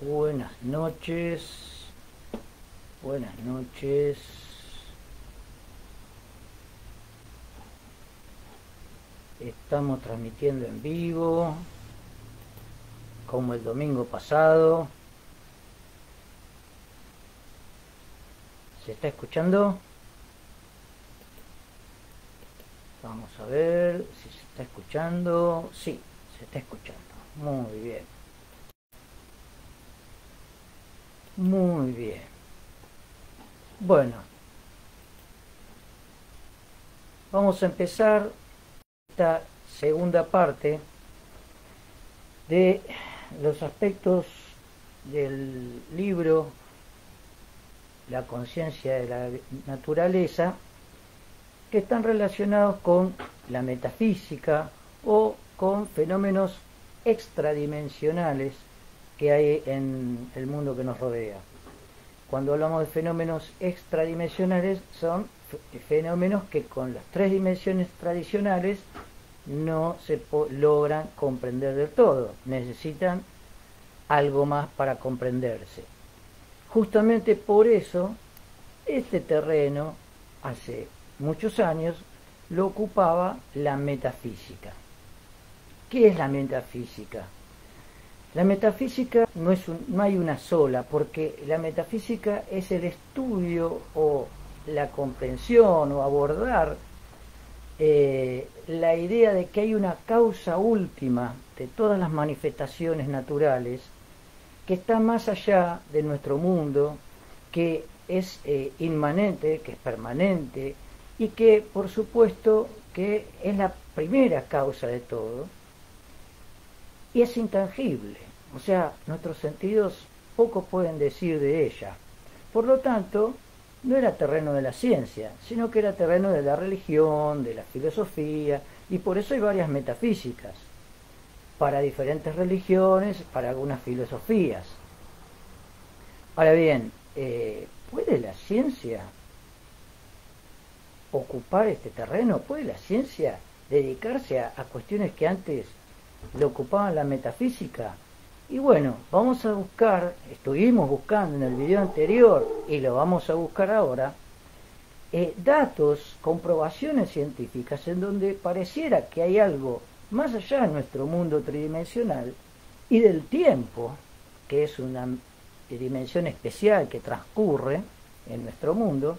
Buenas noches, buenas noches. Estamos transmitiendo en vivo, como el domingo pasado. ¿Se está escuchando? Vamos a ver si se está escuchando. Sí, se está escuchando. Muy bien. Muy bien. Bueno, vamos a empezar esta segunda parte de los aspectos del libro La conciencia de la naturaleza, que están relacionados con la metafísica o con fenómenos extradimensionales que hay en el mundo que nos rodea. Cuando hablamos de fenómenos extradimensionales, son fenómenos que con las tres dimensiones tradicionales no se logran comprender del todo, necesitan algo más para comprenderse. Justamente por eso, este terreno, hace muchos años, lo ocupaba la metafísica. ¿Qué es la metafísica? La metafísica no hay una sola, porque la metafísica es el estudio o la comprensión o abordar la idea de que hay una causa última de todas las manifestaciones naturales que está más allá de nuestro mundo, que es inmanente, que es permanente y que por supuesto que es la primera causa de todo y es intangible, o sea, nuestros sentidos poco pueden decir de ella. Por lo tanto, no era terreno de la ciencia, sino que era terreno de la religión, de la filosofía, y por eso hay varias metafísicas, para diferentes religiones, para algunas filosofías. Ahora bien, ¿puede la ciencia ocupar este terreno? ¿Puede la ciencia dedicarse a cuestiones que antes le ocupaban la metafísica? Y bueno, vamos a buscar, estuvimos buscando en el video anterior y lo vamos a buscar ahora, datos, comprobaciones científicas en donde pareciera que hay algo más allá de nuestro mundo tridimensional y del tiempo, que es una dimensión especial que transcurre en nuestro mundo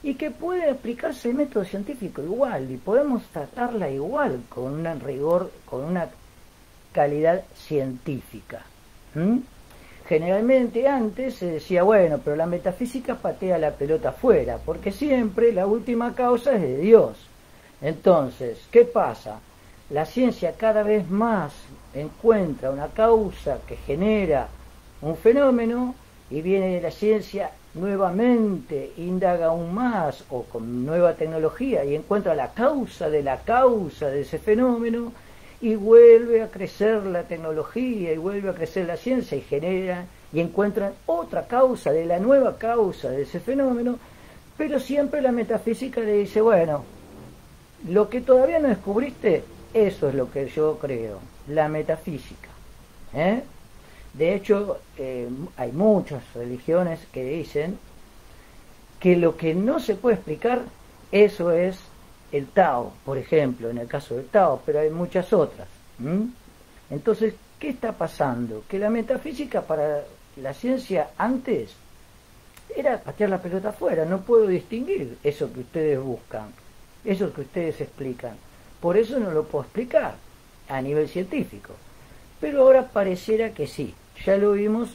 y que puede aplicarse el método científico igual y podemos tratarla igual con un rigor, con una calidad científica. Generalmente antes se decía, bueno, pero la metafísica patea la pelota afuera, porque siempre la última causa es de Dios. Entonces, ¿qué pasa? La ciencia cada vez más encuentra una causa que genera un fenómeno y viene la ciencia nuevamente, indaga aún más o con nueva tecnología y encuentra la causa de ese fenómeno y vuelve a crecer la tecnología y vuelve a crecer la ciencia y genera y encuentran otra causa de la nueva causa de ese fenómeno, pero siempre la metafísica le dice, bueno, lo que todavía no descubriste, eso es lo que yo creo, la metafísica. De hecho, hay muchas religiones que dicen que lo que no se puede explicar, eso es el Tao, por ejemplo, en el caso del Tao, pero hay muchas otras. Entonces, ¿qué está pasando? Que la metafísica para la ciencia antes era patear la pelota afuera, no puedo distinguir eso que ustedes buscan, eso que ustedes explican. Por eso no lo puedo explicar a nivel científico. Pero ahora pareciera que sí. Ya lo vimos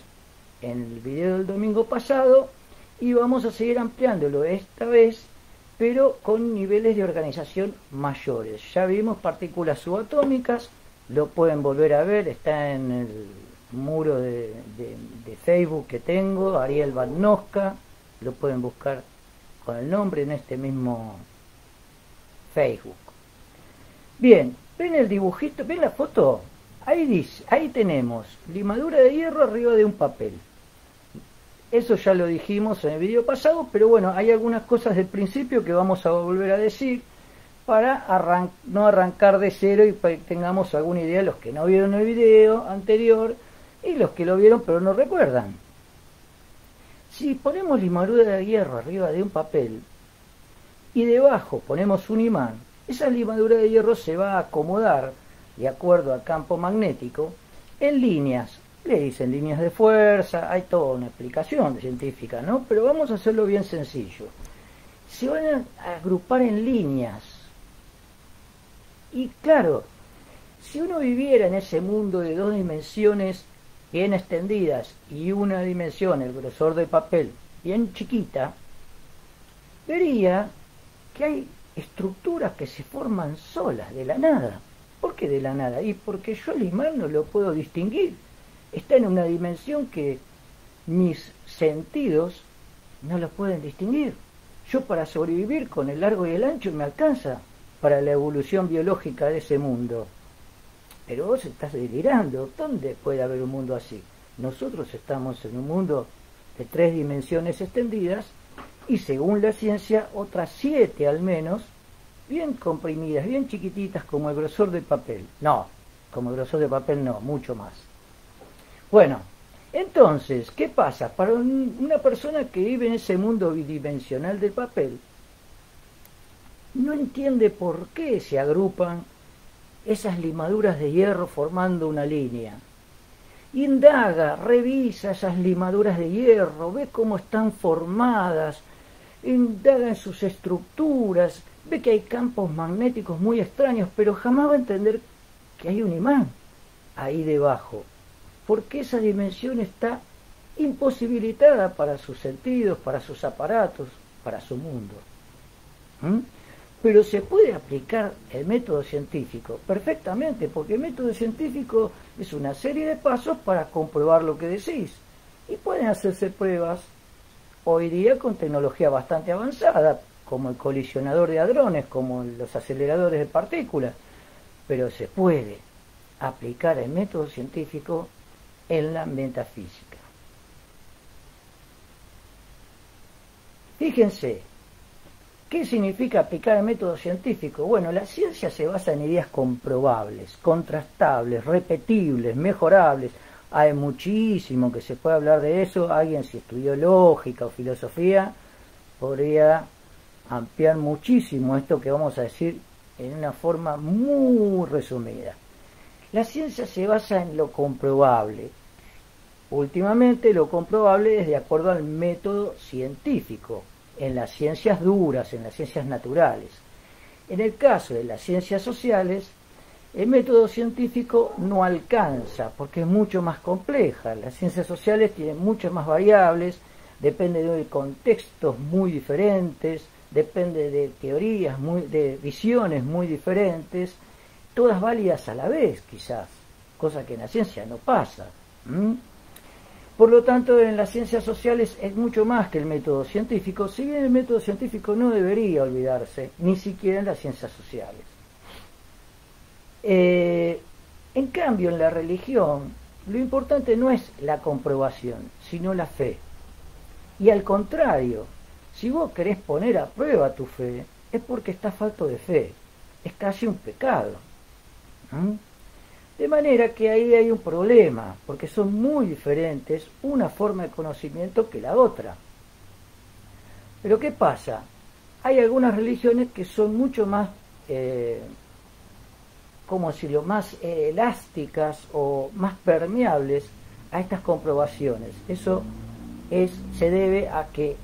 en el video del domingo pasado y vamos a seguir ampliándolo esta vez, pero con niveles de organización mayores. Ya vimos partículas subatómicas, lo pueden volver a ver, está en el muro de Facebook que tengo, Ariel Van Noska, lo pueden buscar con el nombre en este mismo Facebook. Bien, ¿ven el dibujito? ¿Ven la foto? Ahí dice, ahí tenemos limadura de hierro arriba de un papel. Eso ya lo dijimos en el video pasado, pero bueno, hay algunas cosas del principio que vamos a volver a decir para no arrancar de cero y para que tengamos alguna idea, los que no vieron el video anterior, y los que lo vieron pero no recuerdan. Si ponemos limadura de hierro arriba de un papel y debajo ponemos un imán, esa limadura de hierro se va a acomodar de acuerdo al campo magnético en líneas. Le dicen líneas de fuerza, hay toda una explicación científica, ¿no? Pero vamos a hacerlo bien sencillo. Se van a agrupar en líneas. Y claro, si uno viviera en ese mundo de dos dimensiones bien extendidas y una dimensión, el grosor del papel, bien chiquita, vería que hay estructuras que se forman solas, de la nada. ¿Por qué de la nada? Y porque yo el imán no lo puedo distinguir. Está en una dimensión que mis sentidos no lo pueden distinguir. Yo para sobrevivir con el largo y el ancho me alcanza para la evolución biológica de ese mundo. Pero vos estás delirando. ¿Dónde puede haber un mundo así? Nosotros estamos en un mundo de 3 dimensiones extendidas y según la ciencia otras 7 al menos, bien comprimidas, bien chiquititas como el grosor del papel. No, como el grosor del papel no, mucho más. Bueno, entonces, ¿qué pasa? Para una persona que vive en ese mundo bidimensional del papel, no entiende por qué se agrupan esas limaduras de hierro formando una línea. Indaga, revisa esas limaduras de hierro, ve cómo están formadas, indaga en sus estructuras, ve que hay campos magnéticos muy extraños, pero jamás va a entender que hay un imán ahí debajo, porque esa dimensión está imposibilitada para sus sentidos, para sus aparatos, para su mundo. Pero se puede aplicar el método científico perfectamente, porque el método científico es una serie de pasos para comprobar lo que decís. Y pueden hacerse pruebas hoy día con tecnología bastante avanzada, como el colisionador de hadrones, como los aceleradores de partículas. Pero se puede aplicar el método científico en la metafísica. Fíjense, ¿qué significa aplicar el método científico? Bueno, la ciencia se basa en ideas comprobables, contrastables, repetibles, mejorables. Hay muchísimo que se puede hablar de eso. Alguien, si estudió lógica o filosofía, podría ampliar muchísimo esto que vamos a decir en una forma muy resumida. La ciencia se basa en lo comprobable. Últimamente lo comprobable es de acuerdo al método científico, en las ciencias duras, en las ciencias naturales. En el caso de las ciencias sociales, el método científico no alcanza, porque es mucho más compleja. Las ciencias sociales tienen muchas más variables, depende de contextos muy diferentes, depende de teorías, de visiones muy diferentes, todas válidas a la vez quizás, cosa que en la ciencia no pasa. Por lo tanto, en las ciencias sociales es mucho más que el método científico, si bien el método científico no debería olvidarse, ni siquiera en las ciencias sociales. En cambio, en la religión, lo importante no es la comprobación, sino la fe. Y al contrario, si vos querés poner a prueba tu fe, es porque estás falto de fe. Es casi un pecado. De manera que ahí hay un problema, porque son muy diferentes una forma de conocimiento que la otra. Pero ¿qué pasa? Hay algunas religiones que son mucho más, ¿cómo decirlo?, más elásticas o más permeables a estas comprobaciones. Eso se debe a que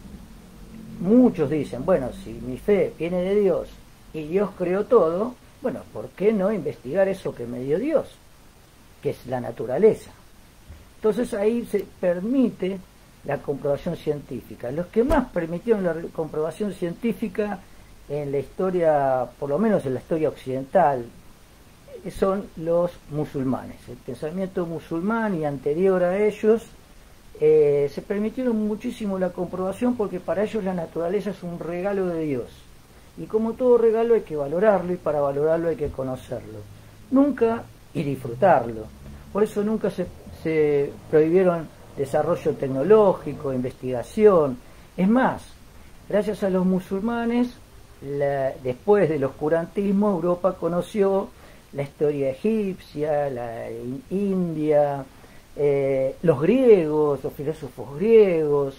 muchos dicen, bueno, si mi fe viene de Dios y Dios creó todo, bueno, ¿por qué no investigar eso que me dio Dios? Que es la naturaleza. Entonces ahí se permite la comprobación científica. Los que más permitieron la comprobación científica en la historia, por lo menos en la historia occidental, son los musulmanes. El pensamiento musulmán y anterior a ellos se permitieron muchísimo la comprobación porque para ellos la naturaleza es un regalo de Dios. Y como todo regalo hay que valorarlo y para valorarlo hay que conocerlo. Nunca y disfrutarlo. Por eso nunca se prohibieron desarrollo tecnológico, investigación. Es más, gracias a los musulmanes, después del oscurantismo, Europa conoció la historia egipcia, la India, Los griegos, los filósofos griegos,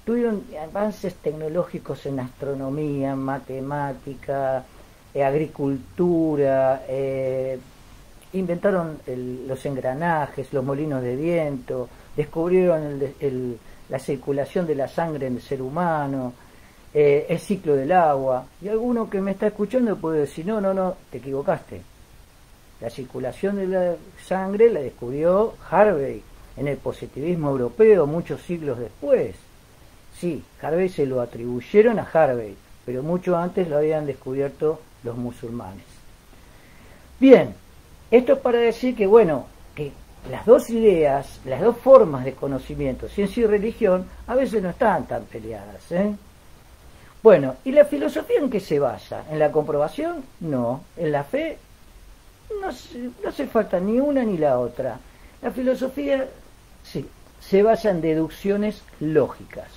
tuvieron avances tecnológicos en astronomía, matemática, agricultura, inventaron los engranajes, los molinos de viento, descubrieron la circulación de la sangre en el ser humano, el ciclo del agua. Y alguno que me está escuchando puede decir, no, te equivocaste. La circulación de la sangre la descubrió Harvey en el positivismo europeo muchos siglos después. Sí, Harvey se lo atribuyeron a Harvey, pero mucho antes lo habían descubierto los musulmanes. Bien, esto es para decir que, bueno, que las dos ideas, las dos formas de conocimiento, ciencia y religión, a veces no están tan peleadas, ¿eh? Bueno, ¿y la filosofía en qué se basa? ¿En la comprobación? No. ¿En la fe? No hace falta ni una ni la otra. La filosofía, sí, se basa en deducciones lógicas.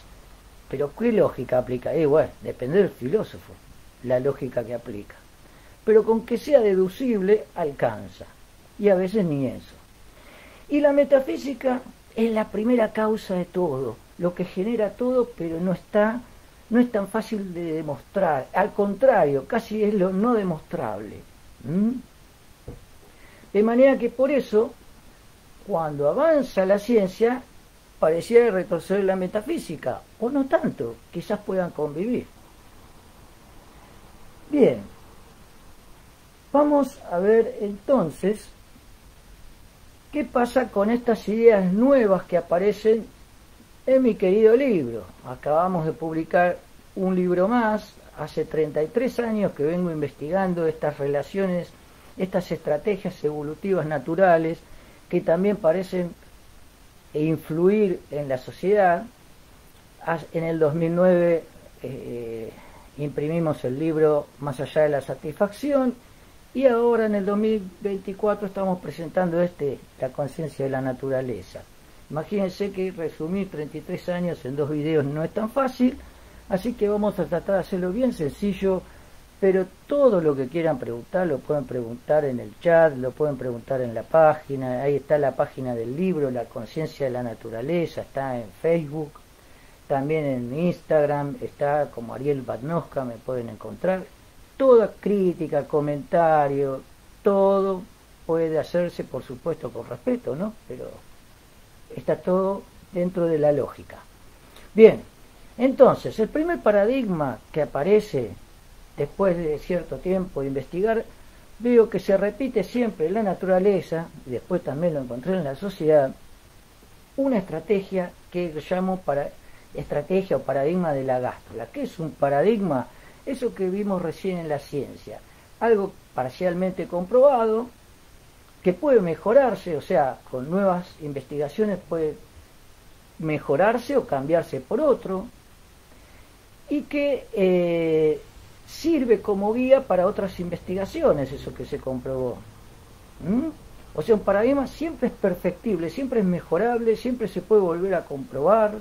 ¿Pero qué lógica aplica? Bueno, depende del filósofo, la lógica que aplica. Pero con que sea deducible, alcanza. Y a veces ni eso. Y la metafísica es la primera causa de todo, lo que genera todo, pero no es tan fácil de demostrar. Al contrario, casi es lo no demostrable. De manera que por eso, cuando avanza la ciencia, pareciera retroceder la metafísica, o no tanto, quizás puedan convivir. Bien, vamos a ver entonces qué pasa con estas ideas nuevas que aparecen en mi querido libro. Acabamos de publicar un libro más, hace 33 años que vengo investigando estas relaciones, estas estrategias evolutivas naturales que también parecen influir en la sociedad. En el 2009 imprimimos el libro Más allá de la satisfacción y ahora en el 2024 estamos presentando La conciencia de la naturaleza. Imagínense que resumir 33 años en 2 videos no es tan fácil, así que vamos a tratar de hacerlo bien sencillo, pero todo lo que quieran preguntar lo pueden preguntar en el chat, lo pueden preguntar en la página. Ahí está la página del libro, La conciencia de la naturaleza, está en Facebook, también en Instagram, está como Ariel Batnosca, me pueden encontrar. Toda crítica, comentario, todo puede hacerse, por supuesto, con respeto, ¿no? Pero está todo dentro de la lógica. Bien, entonces, el primer paradigma que aparece después de cierto tiempo de investigar, veo que se repite siempre en la naturaleza, y después también lo encontré en la sociedad, una estrategia que llamo estrategia o paradigma de la gástrula. ¿Qué es un paradigma? Eso que vimos recién en la ciencia, algo parcialmente comprobado, que puede mejorarse, o sea, con nuevas investigaciones puede mejorarse o cambiarse por otro, y que sirve como guía para otras investigaciones, eso que se comprobó. O sea, un paradigma siempre es perfectible, siempre es mejorable, siempre se puede volver a comprobar.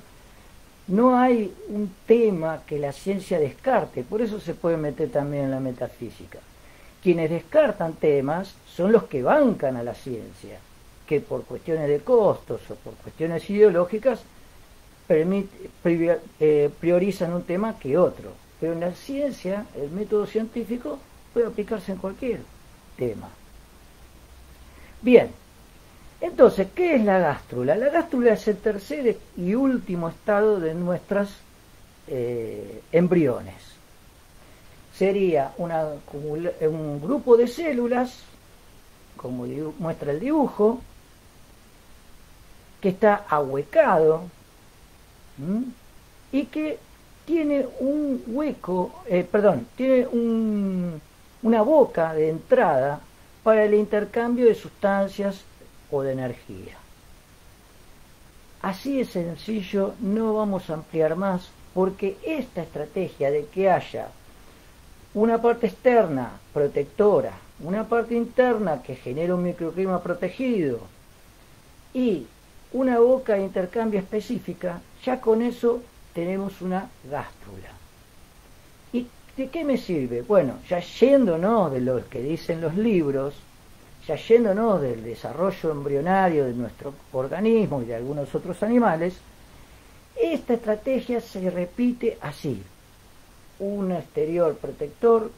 No hay un tema que la ciencia descarte, por eso se puede meter también en la metafísica. Quienes descartan temas son los que bancan a la ciencia, que por cuestiones de costos o por cuestiones ideológicas priorizan un tema que otro. Pero en la ciencia, el método científico puede aplicarse en cualquier tema. Bien, entonces, ¿qué es la gástrula? La gástrula es el tercer y último estado de nuestros embriones. Sería un grupo de células, como muestra el dibujo, que está ahuecado y que tiene un hueco, tiene una boca de entrada para el intercambio de sustancias o de energía. Así de sencillo, no vamos a ampliar más, porque esta estrategia de que haya una parte externa protectora, una parte interna que genera un microclima protegido y una boca de intercambio específica, ya con eso tenemos una gástrula. ¿Y de qué me sirve? Bueno, ya yéndonos de lo que dicen los libros, ya yéndonos del desarrollo embrionario de nuestro organismo y de algunos otros animales, esta estrategia se repite así: un exterior protector,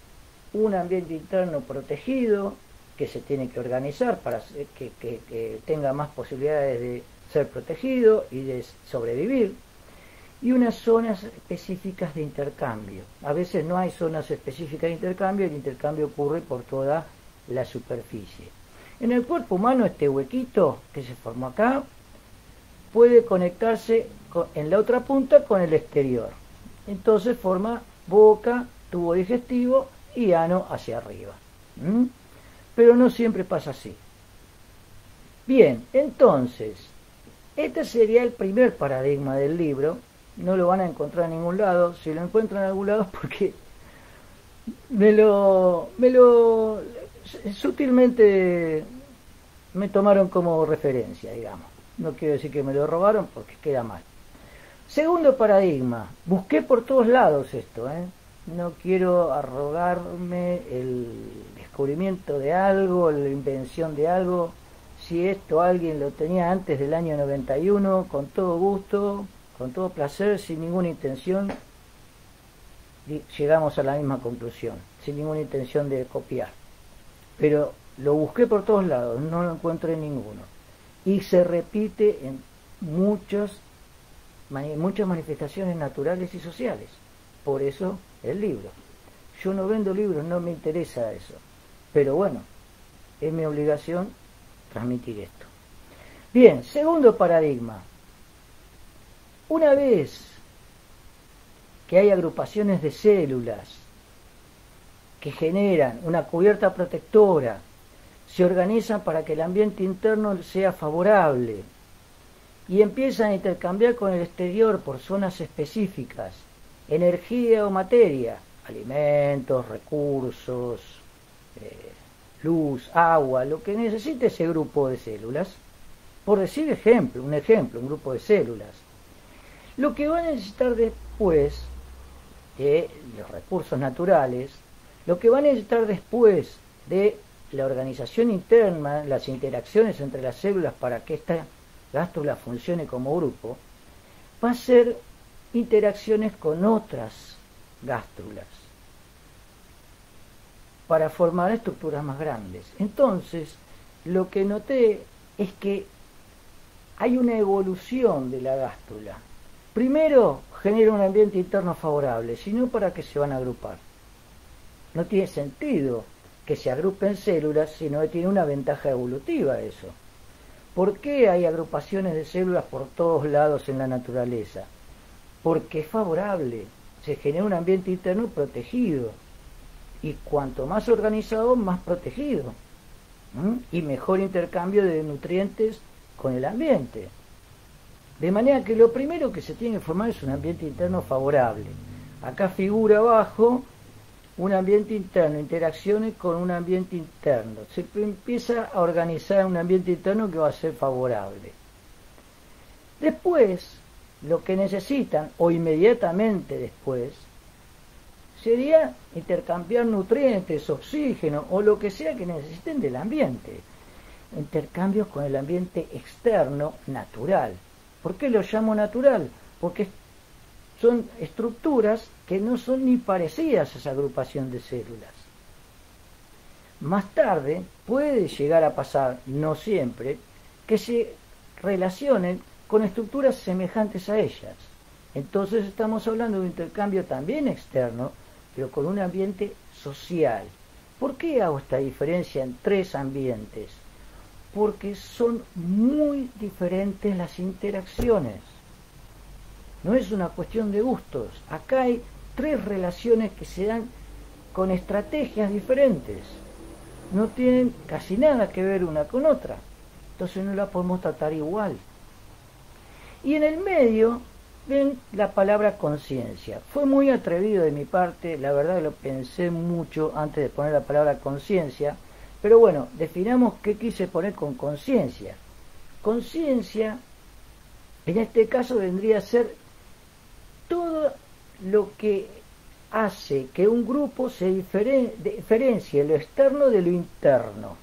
un ambiente interno protegido, que se tiene que organizar para que tenga más posibilidades de ser protegido y de sobrevivir, y unas zonas específicas de intercambio. A veces no hay zonas específicas de intercambio, el intercambio ocurre por toda la superficie. En el cuerpo humano, este huequito que se formó acá puede conectarse en la otra punta con el exterior. Entonces forma boca, tubo digestivo y ano hacia arriba. Pero no siempre pasa así. Bien, entonces, este sería el primer paradigma del libro. No lo van a encontrar en ningún lado. Si lo encuentran en algún lado es porque sutilmente me tomaron como referencia, digamos. No quiero decir que me lo robaron porque queda mal. Segundo paradigma. Busqué por todos lados esto, No quiero arrogarme el descubrimiento de algo, la invención de algo. Si esto alguien lo tenía antes del año 91, con todo gusto, con todo placer, sin ninguna intención, llegamos a la misma conclusión, sin ninguna intención de copiar. Pero lo busqué por todos lados, no lo encontré en ninguno. Y se repite en muchas manifestaciones naturales y sociales. Por eso el libro. Yo no vendo libros, no me interesa eso. Pero bueno, es mi obligación transmitir esto. Bien, segundo paradigma. Una vez que hay agrupaciones de células que generan una cubierta protectora, se organizan para que el ambiente interno sea favorable y empiezan a intercambiar con el exterior por zonas específicas, energía o materia, alimentos, recursos, luz, agua, lo que necesite ese grupo de células. Por decir un grupo de células. Lo que va a necesitar después de los recursos naturales, lo que va a necesitar después de la organización interna, las interacciones entre las células para que esta gástrula funcione como grupo, va a ser interacciones con otras gástrulas para formar estructuras más grandes. Entonces, lo que noté es que hay una evolución de la gástrula. Primero, genera un ambiente interno favorable, sino para que se van a agrupar. No tiene sentido que se agrupen células si no tiene una ventaja evolutiva eso. ¿Por qué hay agrupaciones de células por todos lados en la naturaleza? Porque es favorable, se genera un ambiente interno protegido. Y cuanto más organizado, más protegido. Y mejor intercambio de nutrientes con el ambiente. De manera que lo primero que se tiene que formar es un ambiente interno favorable. Acá figura abajo un ambiente interno, interacciones con un ambiente interno. Se empieza a organizar un ambiente interno que va a ser favorable. Después, lo que necesitan, o inmediatamente después, sería intercambiar nutrientes, oxígeno, o lo que sea que necesiten del ambiente. Intercambios con el ambiente externo natural. ¿Por qué lo llamo natural? Porque son estructuras que no son ni parecidas a esa agrupación de células. Más tarde puede llegar a pasar, no siempre, que se relacionen con estructuras semejantes a ellas. Entonces estamos hablando de un intercambio también externo, pero con un ambiente social. ¿Por qué hago esta diferencia en tres ambientes? Porque son muy diferentes las interacciones. No es una cuestión de gustos. Acá hay tres relaciones que se dan con estrategias diferentes. No tienen casi nada que ver una con otra. Entonces no la podemos tratar igual. Y en el medio ven la palabra conciencia. Fue muy atrevido de mi parte, la verdad lo pensé mucho antes de poner la palabra conciencia. Pero bueno, definamos qué quise poner con conciencia. Conciencia, en este caso, vendría a ser todo lo que hace que un grupo se diferencie lo externo de lo interno.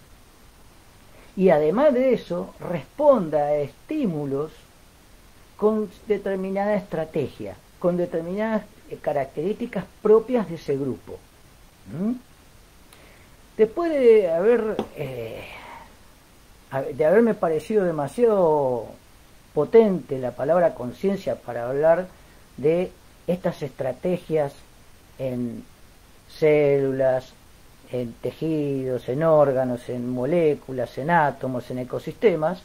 y además de eso responda a estímulos con determinada estrategia, con determinadas características propias de ese grupo. Después de haberme parecido demasiado potente la palabra conciencia para hablar de estas estrategias en células, en tejidos, en órganos, en moléculas, en átomos, en ecosistemas,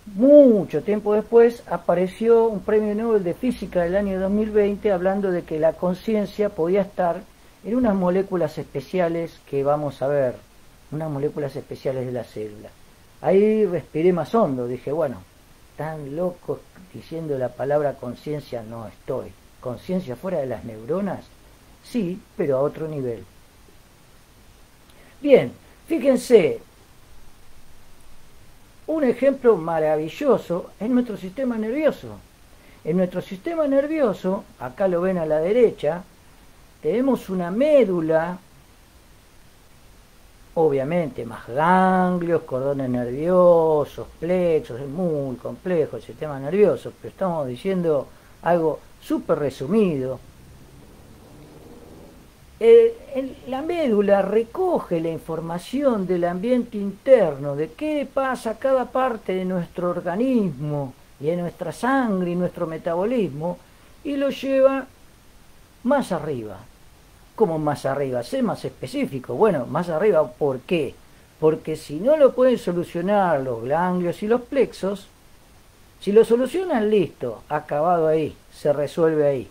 mucho tiempo después apareció un premio Nobel de Física del año 2020 hablando de que la conciencia podía estar en unas moléculas especiales que vamos a ver, unas moléculas especiales de la célula. Ahí respiré más hondo, dije, bueno, tan loco diciendo la palabra conciencia no estoy. ¿Conciencia fuera de las neuronas? Sí, pero a otro nivel. Bien, fíjense, un ejemplo maravilloso es nuestro sistema nervioso. En nuestro sistema nervioso, acá lo ven a la derecha, tenemos una médula, obviamente más ganglios, cordones nerviosos, plexos, es muy complejo el sistema nervioso, pero estamos diciendo algo súper resumido. La médula recoge la información del ambiente interno, de qué pasa cada parte de nuestro organismo y de nuestra sangre y nuestro metabolismo, y lo lleva más arriba. ¿Cómo más arriba? Sé más específico. Bueno, más arriba, ¿por qué? Porque si no lo pueden solucionar los ganglios y los plexos, si lo solucionan, listo, acabado ahí, se resuelve ahí.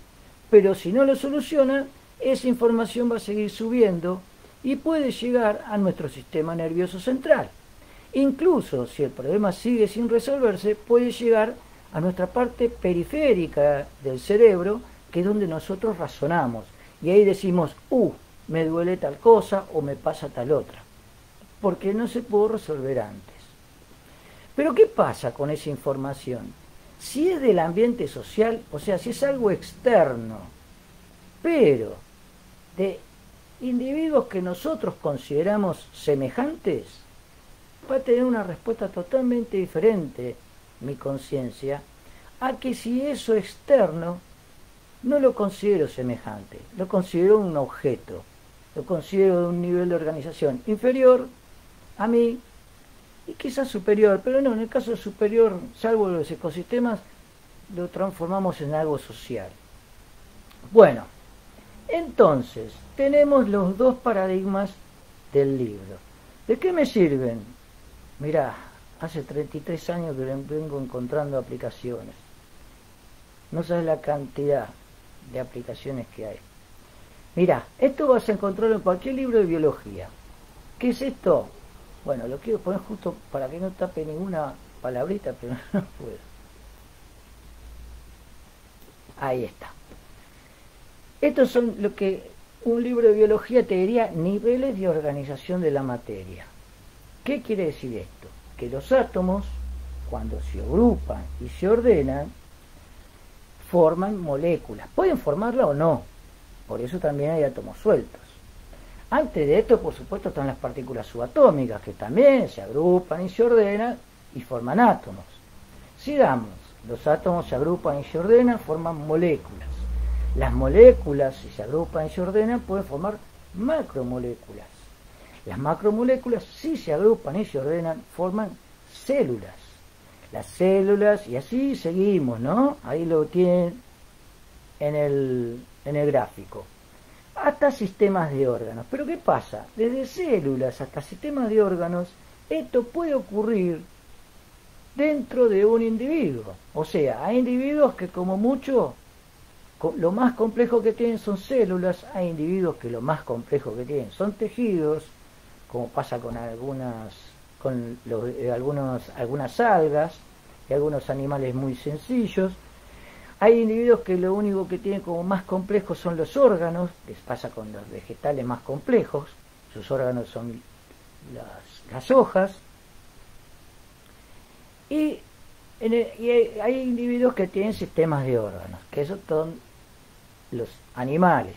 Pero si no lo solucionan, esa información va a seguir subiendo y puede llegar a nuestro sistema nervioso central. Incluso si el problema sigue sin resolverse, puede llegar a nuestra parte periférica del cerebro, que es donde nosotros razonamos. Y ahí decimos, me duele tal cosa o me pasa tal otra, porque no se pudo resolver antes. Pero ¿qué pasa con esa información? Si es del ambiente social, o sea, si es algo externo, pero de individuos que nosotros consideramos semejantes, va a tener una respuesta totalmente diferente mi conciencia a que si eso externo no lo considero semejante, lo considero un objeto, lo considero de un nivel de organización inferior a mí y quizás superior, pero no, en el caso superior, salvo los ecosistemas, lo transformamos en algo social. Bueno, entonces, tenemos los dos paradigmas del libro. ¿De qué me sirven? Mirá, hace 33 años que vengo encontrando aplicaciones. No sabes la cantidad de aplicaciones que hay. Mirá, esto vas a encontrarlo en cualquier libro de biología. ¿Qué es esto? Bueno, lo quiero poner justo para que no tape ninguna palabrita, pero no puedo. Ahí está. Estos son lo que un libro de biología te diría niveles de organización de la materia. ¿Qué quiere decir esto? Que los átomos, cuando se agrupan y se ordenan, forman moléculas. Pueden formarla o no. Por eso también hay átomos sueltos. Antes de esto, por supuesto, están las partículas subatómicas, que también se agrupan y se ordenan y forman átomos. Sigamos. Los átomos se agrupan y se ordenan, forman moléculas. Las moléculas, si se agrupan y se ordenan, pueden formar macromoléculas. Las macromoléculas, si se agrupan y se ordenan, forman células. Las células, y así seguimos, ¿no? Ahí lo tienen en el gráfico. Hasta sistemas de órganos. Pero ¿qué pasa? Desde células hasta sistemas de órganos, esto puede ocurrir dentro de un individuo. O sea, hay individuos que como mucho, lo más complejo que tienen son células, hay individuos que lo más complejo que tienen son tejidos, como pasa con algunas algas y algunos animales muy sencillos. Hay individuos que lo único que tienen como más complejo son los órganos, les pasa con los vegetales más complejos, sus órganos son las hojas. Y hay individuos que tienen sistemas de órganos, que esos son los animales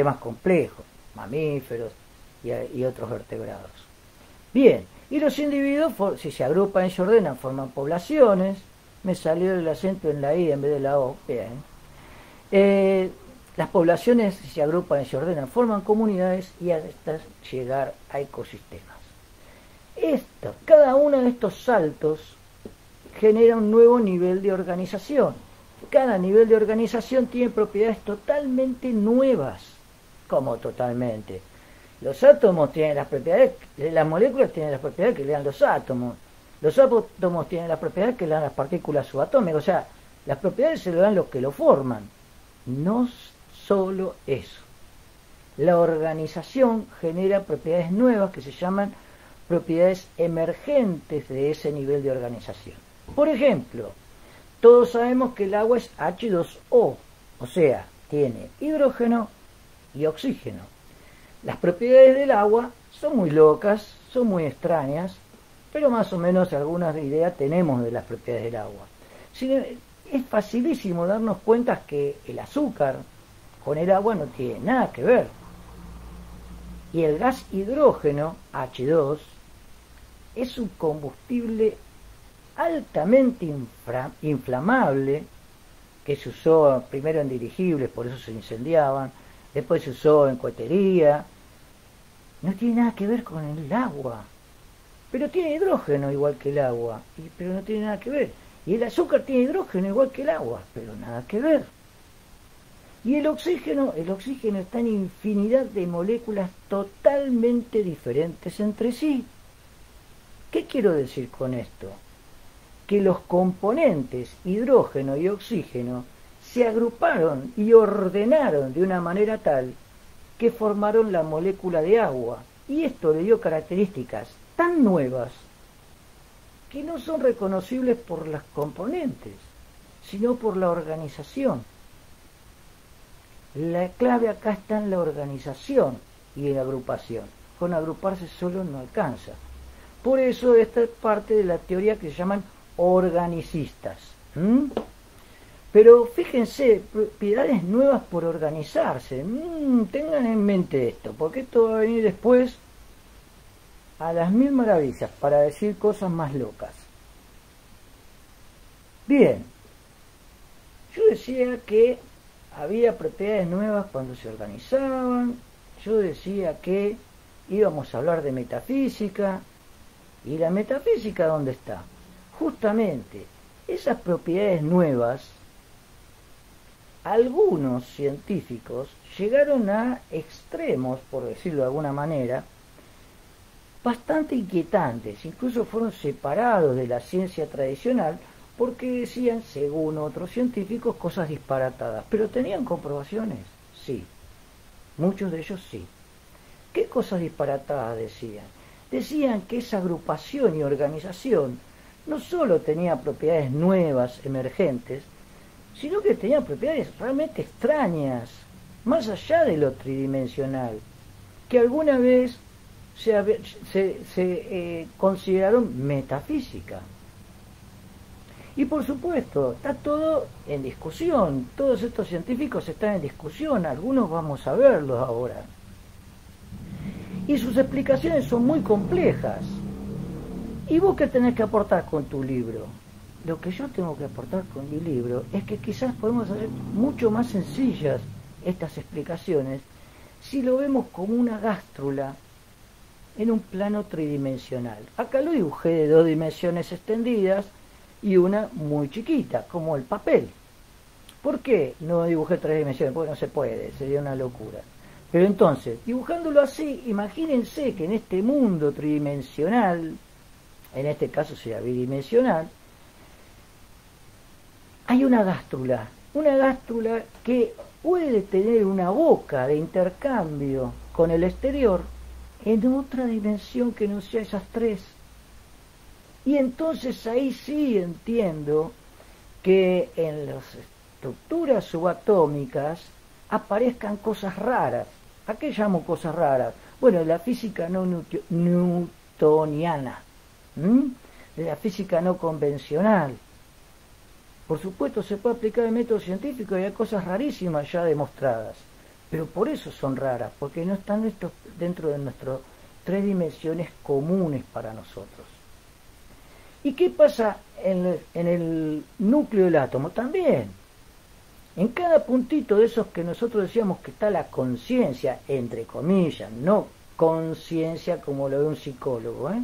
más complejos, mamíferos y otros vertebrados. Bien, Y los individuos, si se agrupan y se ordenan, forman poblaciones. Me salió el acento en la I en vez de la O. Bien. Las poblaciones, si se agrupan y se ordenan, forman comunidades y hasta llegar a ecosistemas. Cada uno de estos saltos genera un nuevo nivel de organización. Cada nivel de organización tiene propiedades totalmente nuevas. ¿Cómo totalmente? Los átomos tienen las propiedades, las moléculas tienen las propiedades que le dan los átomos tienen las propiedades que le dan las partículas subatómicas, o sea, las propiedades se lo dan los que lo forman. No solo eso. La organización genera propiedades nuevas que se llaman propiedades emergentes de ese nivel de organización. Por ejemplo, todos sabemos que el agua es H2O, o sea, tiene hidrógeno y oxígeno. Las propiedades del agua son muy locas, son muy extrañas, pero más o menos algunas ideas tenemos de las propiedades del agua. Es facilísimo darnos cuenta que el azúcar con el agua no tiene nada que ver. Y el gas hidrógeno, H2, es un combustible altamente inflamable que se usó primero en dirigibles, por eso se incendiaban, después se usó en cohetería. No tiene nada que ver con el agua, pero tiene hidrógeno igual que el agua, pero no tiene nada que ver. Y el azúcar tiene hidrógeno igual que el agua, pero nada que ver. Y el oxígeno está en infinidad de moléculas totalmente diferentes entre sí. ¿Qué quiero decir con esto? Que los componentes hidrógeno y oxígeno se agruparon y ordenaron de una manera tal que formaron la molécula de agua, y esto le dio características tan nuevas que no son reconocibles por los componentes, sino por la organización. La clave acá está en la organización y en la agrupación. Con agruparse solo no alcanza. Por eso esta es parte de la teoría que se llaman organicistas. Pero fíjense, propiedades nuevas por organizarse. Tengan en mente esto, porque esto va a venir después a las mil maravillas para decir cosas más locas. Bien, yo decía que había propiedades nuevas cuando se organizaban, yo decía que íbamos a hablar de metafísica, y la metafísica ¿dónde está? Justamente, esas propiedades nuevas, algunos científicos llegaron a extremos, por decirlo de alguna manera, bastante inquietantes, incluso fueron separados de la ciencia tradicional porque decían, según otros científicos, cosas disparatadas. ¿Pero tenían comprobaciones? Sí. Muchos de ellos sí. ¿Qué cosas disparatadas decían? Decían que esa agrupación y organización no solo tenía propiedades nuevas, emergentes, sino que tenía propiedades realmente extrañas, más allá de lo tridimensional, que alguna vez se consideraron metafísica. Y por supuesto, está todo en discusión, todos estos científicos están en discusión, algunos vamos a verlos ahora. Y sus explicaciones son muy complejas. ¿Y vos qué tenés que aportar con tu libro? Lo que yo tengo que aportar con mi libro es que quizás podemos hacer mucho más sencillas estas explicaciones si lo vemos como una gástrula en un plano tridimensional. Acá lo dibujé de 2 dimensiones extendidas y una muy chiquita, como el papel. ¿Por qué no dibujé 3 dimensiones? Porque no se puede, sería una locura. Pero entonces, dibujándolo así, imagínense que en este mundo tridimensional, en este caso sería bidimensional, hay una gástrula que puede tener una boca de intercambio con el exterior en otra dimensión que no sea esas 3. Y entonces ahí sí entiendo que en las estructuras subatómicas aparezcan cosas raras. ¿A qué llamo cosas raras? Bueno, la física no newtoniana, la física no convencional. Por supuesto se puede aplicar el método científico y hay cosas rarísimas ya demostradas, pero por eso son raras, porque no están dentro de nuestro tres dimensiones comunes para nosotros. ¿Y qué pasa en el núcleo del átomo? También, en cada puntito de esos que nosotros decíamos que está la conciencia, entre comillas, no conciencia como lo ve un psicólogo, ¿eh?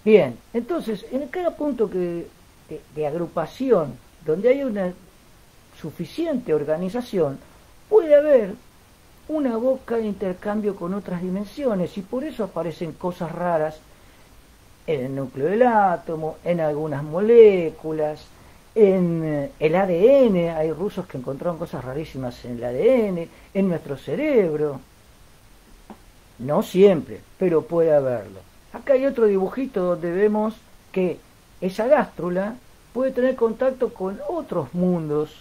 Bien, entonces, en cada punto de agrupación, donde hay una suficiente organización, puede haber una boca de intercambio con otras dimensiones, y por eso aparecen cosas raras en el núcleo del átomo, en algunas moléculas, en el ADN. Hay rusos que encontraron cosas rarísimas en el ADN, en nuestro cerebro. No siempre, pero puede haberlo. Acá hay otro dibujito donde vemos que esa gástrula puede tener contacto con otros mundos,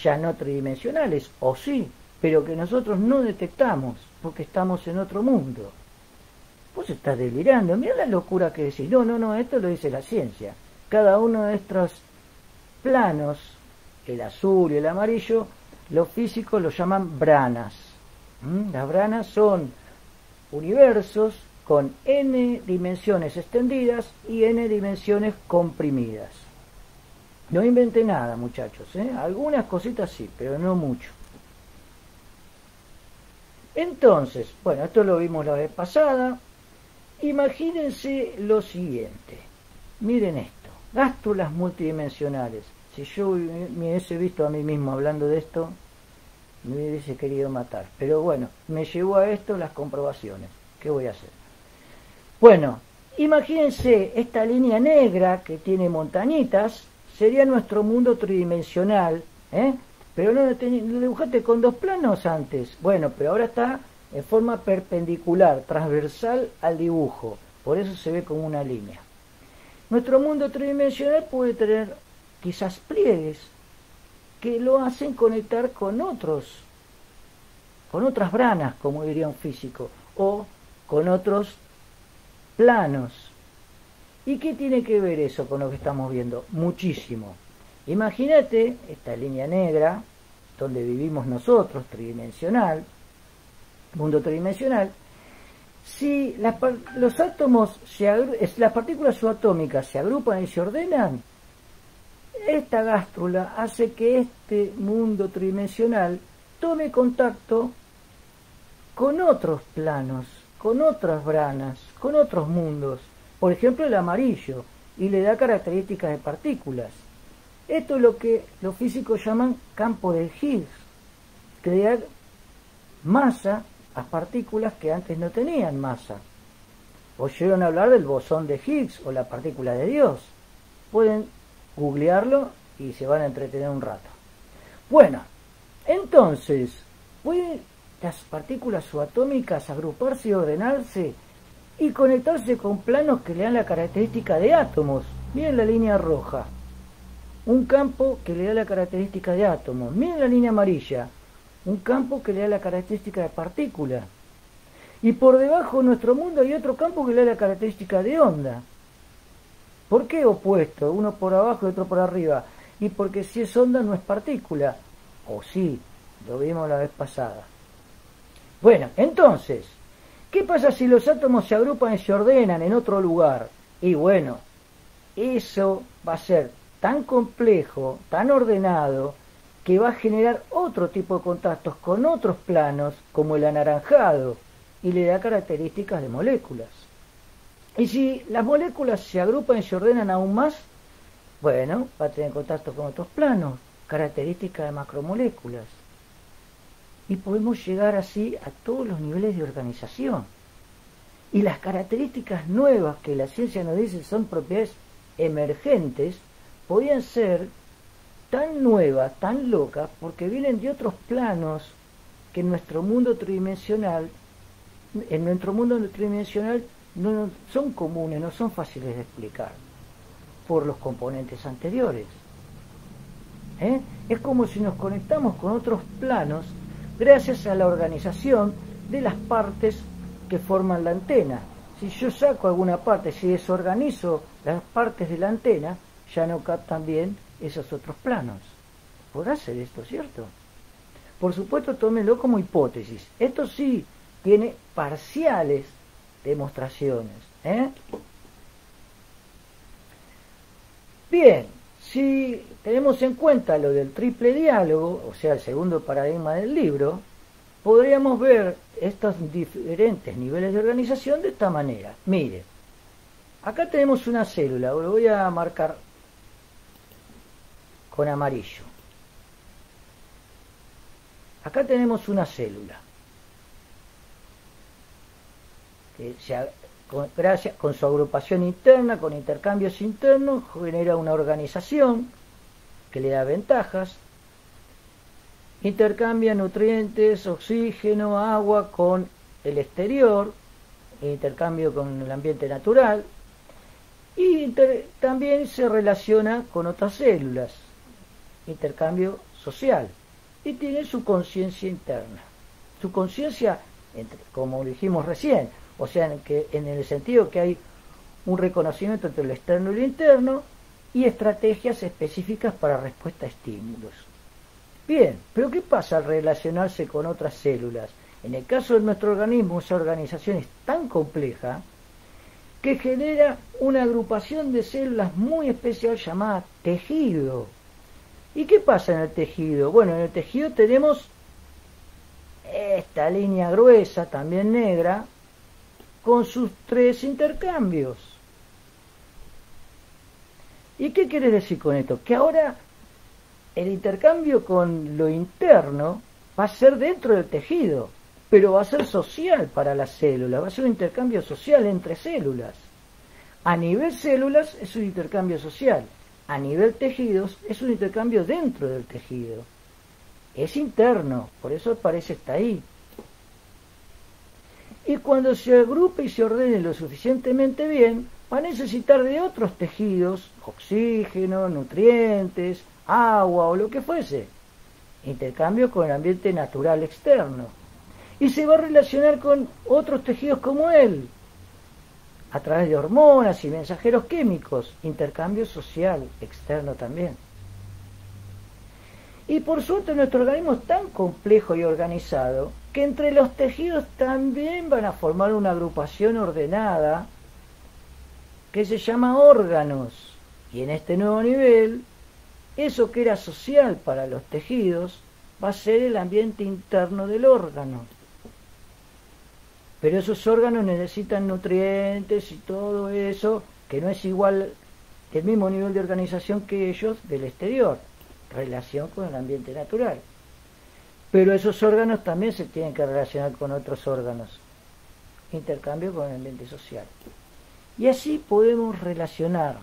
ya no tridimensionales, o sí, pero que nosotros no detectamos, porque estamos en otro mundo. Vos estás delirando, mira la locura que decís. No, esto lo dice la ciencia. Cada uno de estos planos, el azul y el amarillo, los físicos lo llaman branas. Las branas son universos con n dimensiones extendidas y n dimensiones comprimidas. No inventé nada, muchachos, ¿eh? Algunas cositas sí, pero no mucho. Entonces, bueno, esto lo vimos la vez pasada. Imagínense lo siguiente. Miren esto, gástrulas multidimensionales. Si yo me hubiese visto a mí mismo hablando de esto, me hubiese querido matar. Pero bueno, me llevó a esto las comprobaciones. ¿Qué voy a hacer? Bueno, imagínense esta línea negra que tiene montañitas, sería nuestro mundo tridimensional, ¿eh? Pero no lo dibujaste con dos planos antes. Bueno, pero ahora está en forma perpendicular, transversal al dibujo. Por eso se ve como una línea. Nuestro mundo tridimensional puede tener quizás pliegues que lo hacen conectar con otras branas, como diría un físico, o con otros planos. ¿Y qué tiene que ver eso con lo que estamos viendo? Muchísimo. Imagínate esta línea negra, donde vivimos nosotros, tridimensional, mundo tridimensional. Si los átomos, las partículas subatómicas se agrupan y se ordenan, esta gástrula hace que este mundo tridimensional tome contacto con otros planos, con otras branas, con otros mundos. Por ejemplo, el amarillo, y le da características de partículas. Esto es lo que los físicos llaman campo de Higgs, que da masa a partículas que antes no tenían masa. Oyeron hablar del bosón de Higgs o la partícula de Dios. Pueden googlearlo y se van a entretener un rato. Bueno, entonces, ¿pueden las partículas subatómicas agruparse y ordenarse y conectarse con planos que le dan la característica de átomos? Miren la línea roja, un campo que le da la característica de átomos. Miren la línea amarilla, un campo que le da la característica de partícula. Y por debajo de nuestro mundo hay otro campo que le da la característica de onda. ¿Por qué opuesto? Uno por abajo y otro por arriba. Y porque si es onda no es partícula. O sí, lo vimos la vez pasada. Bueno, entonces, ¿qué pasa si los átomos se agrupan y se ordenan en otro lugar? Y bueno, eso va a ser tan complejo, tan ordenado, que va a generar otro tipo de contactos con otros planos, como el anaranjado, y le da características de moléculas. Y si las moléculas se agrupan y se ordenan aún más, bueno, va a tener contacto con otros planos, características de macromoléculas. Y podemos llegar así a todos los niveles de organización. Y las características nuevas que la ciencia nos dice son propiedades emergentes, podían ser tan nuevas, tan locas, porque vienen de otros planos que en nuestro mundo tridimensional, no son comunes, no son fáciles de explicar por los componentes anteriores. Es como si nos conectamos con otros planos gracias a la organización de las partes que forman la antena. Si yo saco alguna parte, si desorganizo las partes de la antena, ya no captan bien esos otros planos. ¿Podrá ser esto cierto? Por supuesto, tómelo como hipótesis. Esto sí tiene parciales demostraciones. Bien, si tenemos en cuenta lo del triple diálogo, o sea, el segundo paradigma del libro, podríamos ver estos diferentes niveles de organización de esta manera. Mire, acá tenemos una célula, lo voy a marcar con amarillo. Acá tenemos una célula que con su agrupación interna, con intercambios internos, genera una organización que le da ventajas, intercambia nutrientes, oxígeno, agua con el exterior, intercambio con el ambiente natural, y también se relaciona con otras células, intercambio social, y tiene su conciencia interna. Su conciencia, como dijimos recién, o sea, en el sentido que hay un reconocimiento entre lo externo y lo interno, y estrategias específicas para respuesta a estímulos. Bien, pero ¿qué pasa al relacionarse con otras células? En el caso de nuestro organismo, esa organización es tan compleja que genera una agrupación de células muy especial llamada tejido. ¿Y qué pasa en el tejido? Bueno, en el tejido tenemos esta línea gruesa, también negra, con sus 3 intercambios. ¿Y qué quiere decir con esto? Que ahora el intercambio con lo interno va a ser dentro del tejido, pero va a ser social para la célula, va a ser un intercambio social entre células. A nivel células es un intercambio social, a nivel tejidos es un intercambio dentro del tejido. Es interno, por eso aparece hasta ahí. Y cuando se agrupe y se ordene lo suficientemente bien, va a necesitar de otros tejidos, oxígeno, nutrientes, agua o lo que fuese. Intercambio con el ambiente natural externo. Y se va a relacionar con otros tejidos como él, a través de hormonas y mensajeros químicos. Intercambio social externo también. Y por suerte nuestro organismo es tan complejo y organizado que entre los tejidos también van a formar una agrupación ordenada que se llama órganos. Y en este nuevo nivel, eso que era social para los tejidos va a ser el ambiente interno del órgano. Pero esos órganos necesitan nutrientes y todo eso, que no es igual, el mismo nivel de organización que ellos del exterior, relación con el ambiente natural. Pero esos órganos también se tienen que relacionar con otros órganos, intercambio con el ambiente social. Y así podemos relacionar,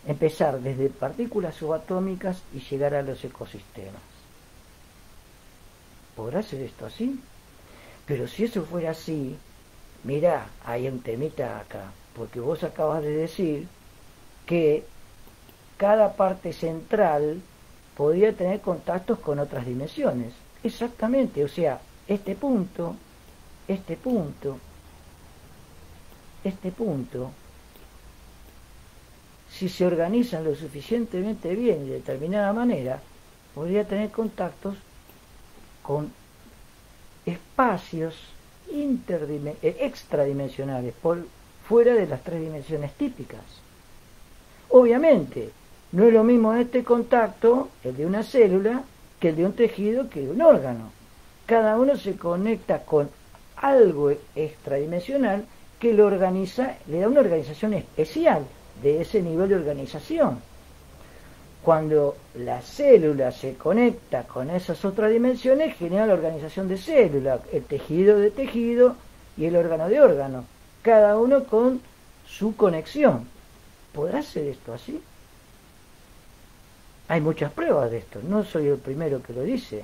empezar desde partículas subatómicas y llegar a los ecosistemas. ¿Podrá ser esto así? Pero si eso fuera así, mirá, hay un temita acá, porque vos acabas de decir que cada parte central podría tener contactos con otras dimensiones. Exactamente, o sea, este punto, si se organizan lo suficientemente bien y de determinada manera, podría tener contactos con espacios extradimensionales, por fuera de las 3 dimensiones típicas. Obviamente, no es lo mismo este contacto, el de una célula, que el de un tejido, que de un órgano. Cada uno se conecta con algo extradimensional que lo organiza, le da una organización especial de ese nivel de organización. Cuando la célula se conecta con esas otras dimensiones, genera la organización de célula, el tejido de tejido y el órgano de órgano, cada uno con su conexión. ¿Podrá ser esto así? Hay muchas pruebas de esto, no soy el primero que lo dice.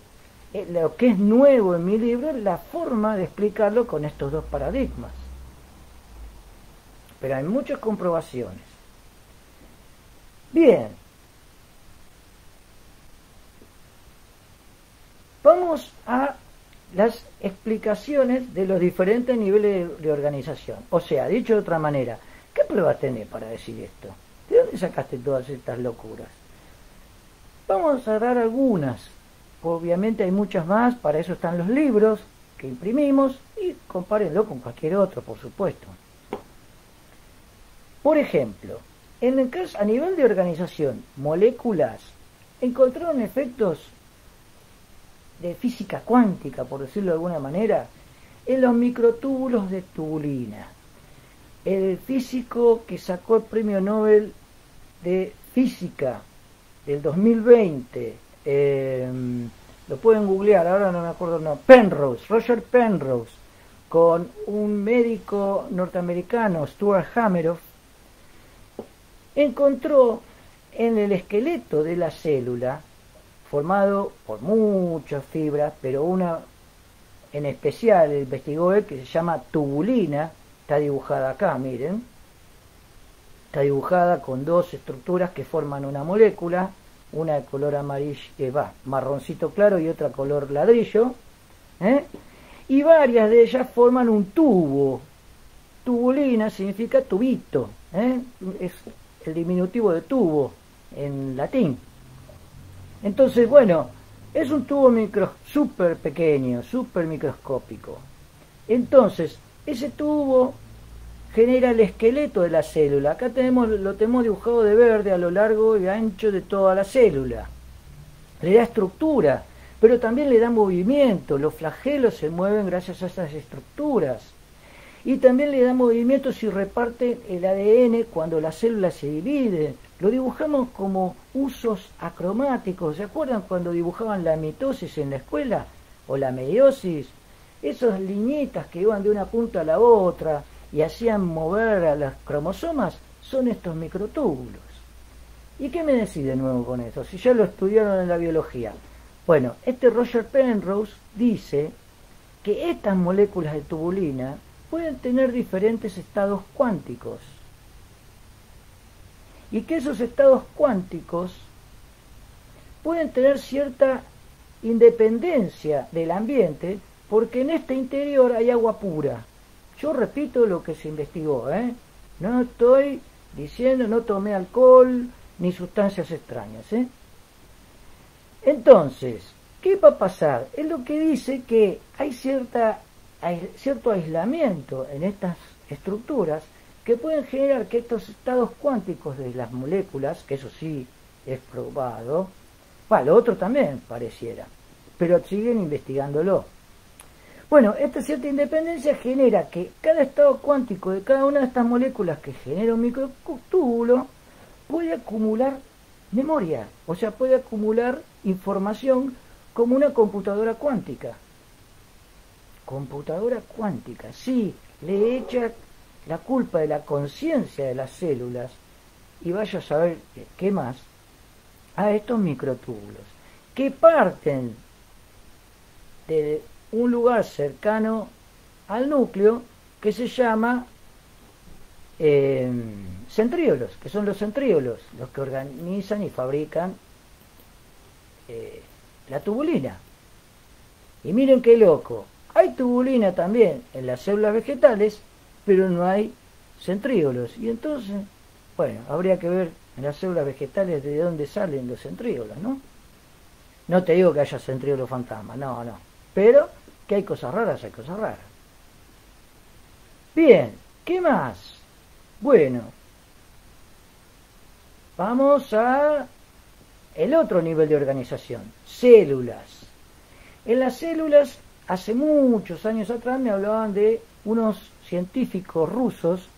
Lo que es nuevo en mi libro es la forma de explicarlo con estos 2 paradigmas. Pero hay muchas comprobaciones. Bien. Vamos a las explicaciones de los diferentes niveles de organización. O sea, dicho de otra manera, ¿qué prueba tenés para decir esto? ¿De dónde sacaste todas estas locuras? Vamos a dar algunas. Obviamente hay muchas más, para eso están los libros, que imprimimos y compárenlo con cualquier otro, por supuesto. Por ejemplo, en el caso, a nivel de organización, moléculas encontraron efectos de física cuántica, por decirlo de alguna manera, en los microtúbulos de tubulina. El físico que sacó el premio Nobel de Física del 2020, lo pueden googlear, ahora no me acuerdo, no, Penrose, Roger Penrose, con un médico norteamericano, Stuart Hameroff, encontró en el esqueleto de la célula, formado por muchas fibras, pero una en especial investigó él, que se llama tubulina, está dibujada acá, miren, está dibujada con dos estructuras que forman una molécula, una de color amarillo, marroncito claro y otra color ladrillo, y varias de ellas forman un tubo. Tubulina significa tubito, es el diminutivo de tubo en latín. Entonces, bueno, es un tubo súper pequeño, súper microscópico. Entonces, ese tubo genera el esqueleto de la célula. Acá lo tenemos dibujado de verde a lo largo y ancho de toda la célula. Le da estructura, pero también le da movimiento. Los flagelos se mueven gracias a estas estructuras. Y también le da movimiento si reparte el ADN cuando la célula se divide. Lo dibujamos como usos acromáticos. ¿Se acuerdan cuando dibujaban la mitosis en la escuela? O la meiosis. Esas liñitas que iban de una punta a la otra y hacían mover a los cromosomas, son estos microtúbulos. ¿Y qué me decís de nuevo con esto? Si ya lo estudiaron en la biología. Bueno, este Roger Penrose dice que estas moléculas de tubulina pueden tener diferentes estados cuánticos. Y que esos estados cuánticos pueden tener cierta independencia del ambiente, porque en este interior hay agua pura. Yo repito lo que se investigó, no estoy diciendo, no tomé alcohol ni sustancias extrañas. Entonces, ¿qué va a pasar? Es lo que dice que hay cierto aislamiento en estas estructuras que pueden generar que estos estados cuánticos de las moléculas, que eso sí es probado, lo otro también pareciera, pero siguen investigándolo. Bueno, esta cierta independencia genera que cada estado cuántico de cada una de estas moléculas que genera un microtúbulo puede acumular memoria, o sea, puede acumular información como una computadora cuántica. Computadora cuántica, sí, le echa la culpa de la conciencia de las células, y vaya a saber qué más, a estos microtúbulos, que parten de un lugar cercano al núcleo que se llama centríolos, que son los centríolos, los que organizan y fabrican la tubulina. Y miren qué loco, hay tubulina también en las células vegetales, pero no hay centríolos. Y entonces, bueno, habría que ver en las células vegetales de dónde salen los centríolos, ¿no? No te digo que haya centríolos fantasmas, no, no. Pero que hay cosas raras, hay cosas raras. Bien, ¿qué más? Bueno, vamos a el otro nivel de organización, células. En las células, hace muchos años atrás me hablaban de unos científicos rusos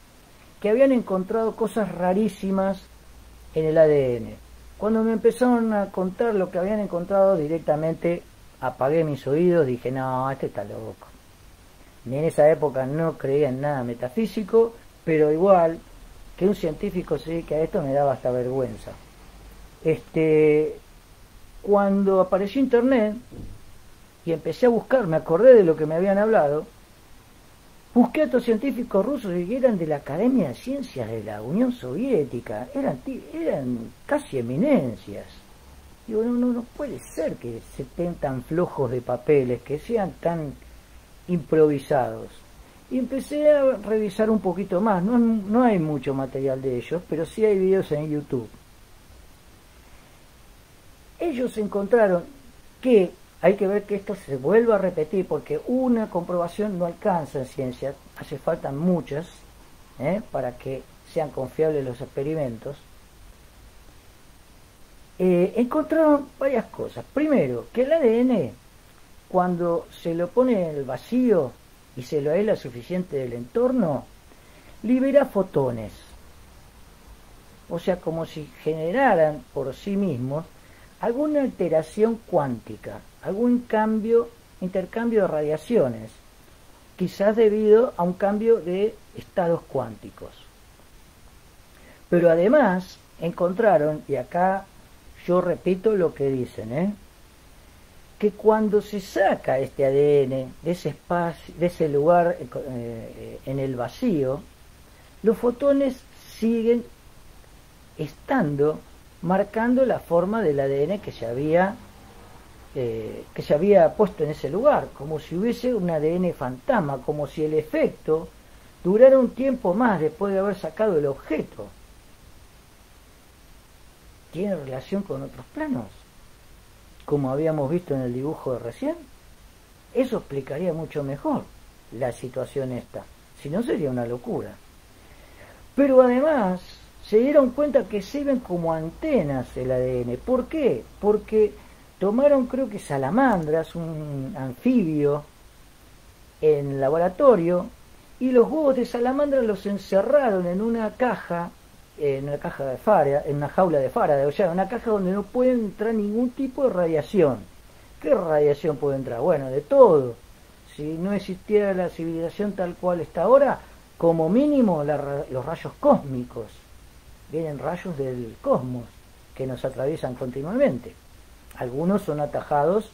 que habían encontrado cosas rarísimas en el ADN. Cuando me empezaron a contar lo que habían encontrado, directamente apagué mis oídos, dije, no, este está loco. Ni en esa época no creía en nada metafísico, pero igual que un científico se dedique a esto me daba hasta vergüenza. Cuando apareció Internet y empecé a buscar, me acordé de lo que me habían hablado, busqué a estos científicos rusos que eran de la Academia de Ciencias de la Unión Soviética, eran casi eminencias. Digo, no puede ser que se estén tan flojos de papeles, que sean tan improvisados. Y empecé a revisar un poquito más, no hay mucho material de ellos, pero sí hay videos en YouTube. Ellos encontraron que hay que ver que esto se vuelva a repetir, porque una comprobación no alcanza en ciencia, hace falta muchas para que sean confiables los experimentos. Encontraron varias cosas. Primero, que el ADN, cuando se lo pone en el vacío y se lo aísla suficiente del entorno, libera fotones. O sea, como si generaran por sí mismos alguna alteración cuántica, algún intercambio de radiaciones, quizás debido a un cambio de estados cuánticos. Pero además encontraron, y acá yo repito lo que dicen, que cuando se saca este ADN de ese espacio, de ese lugar en el vacío, los fotones siguen estando marcando la forma del ADN que se había puesto en ese lugar, como si hubiese un ADN fantasma, como si el efecto durara un tiempo más después de haber sacado el objeto. ¿Tiene relación con otros planos? Como habíamos visto en el dibujo de recién. Eso explicaría mucho mejor la situación esta. Si no, sería una locura. Pero además se dieron cuenta que sirven como antenas el ADN. ¿Por qué? Porque tomaron, creo que salamandras, un anfibio, en laboratorio, y los huevos de salamandra los encerraron en una caja, en una jaula de Faraday, o sea, una caja donde no puede entrar ningún tipo de radiación. ¿Qué radiación puede entrar? Bueno, de todo. Si no existiera la civilización tal cual está ahora, como mínimo los rayos cósmicos. Vienen rayos del cosmos que nos atraviesan continuamente. Algunos son atajados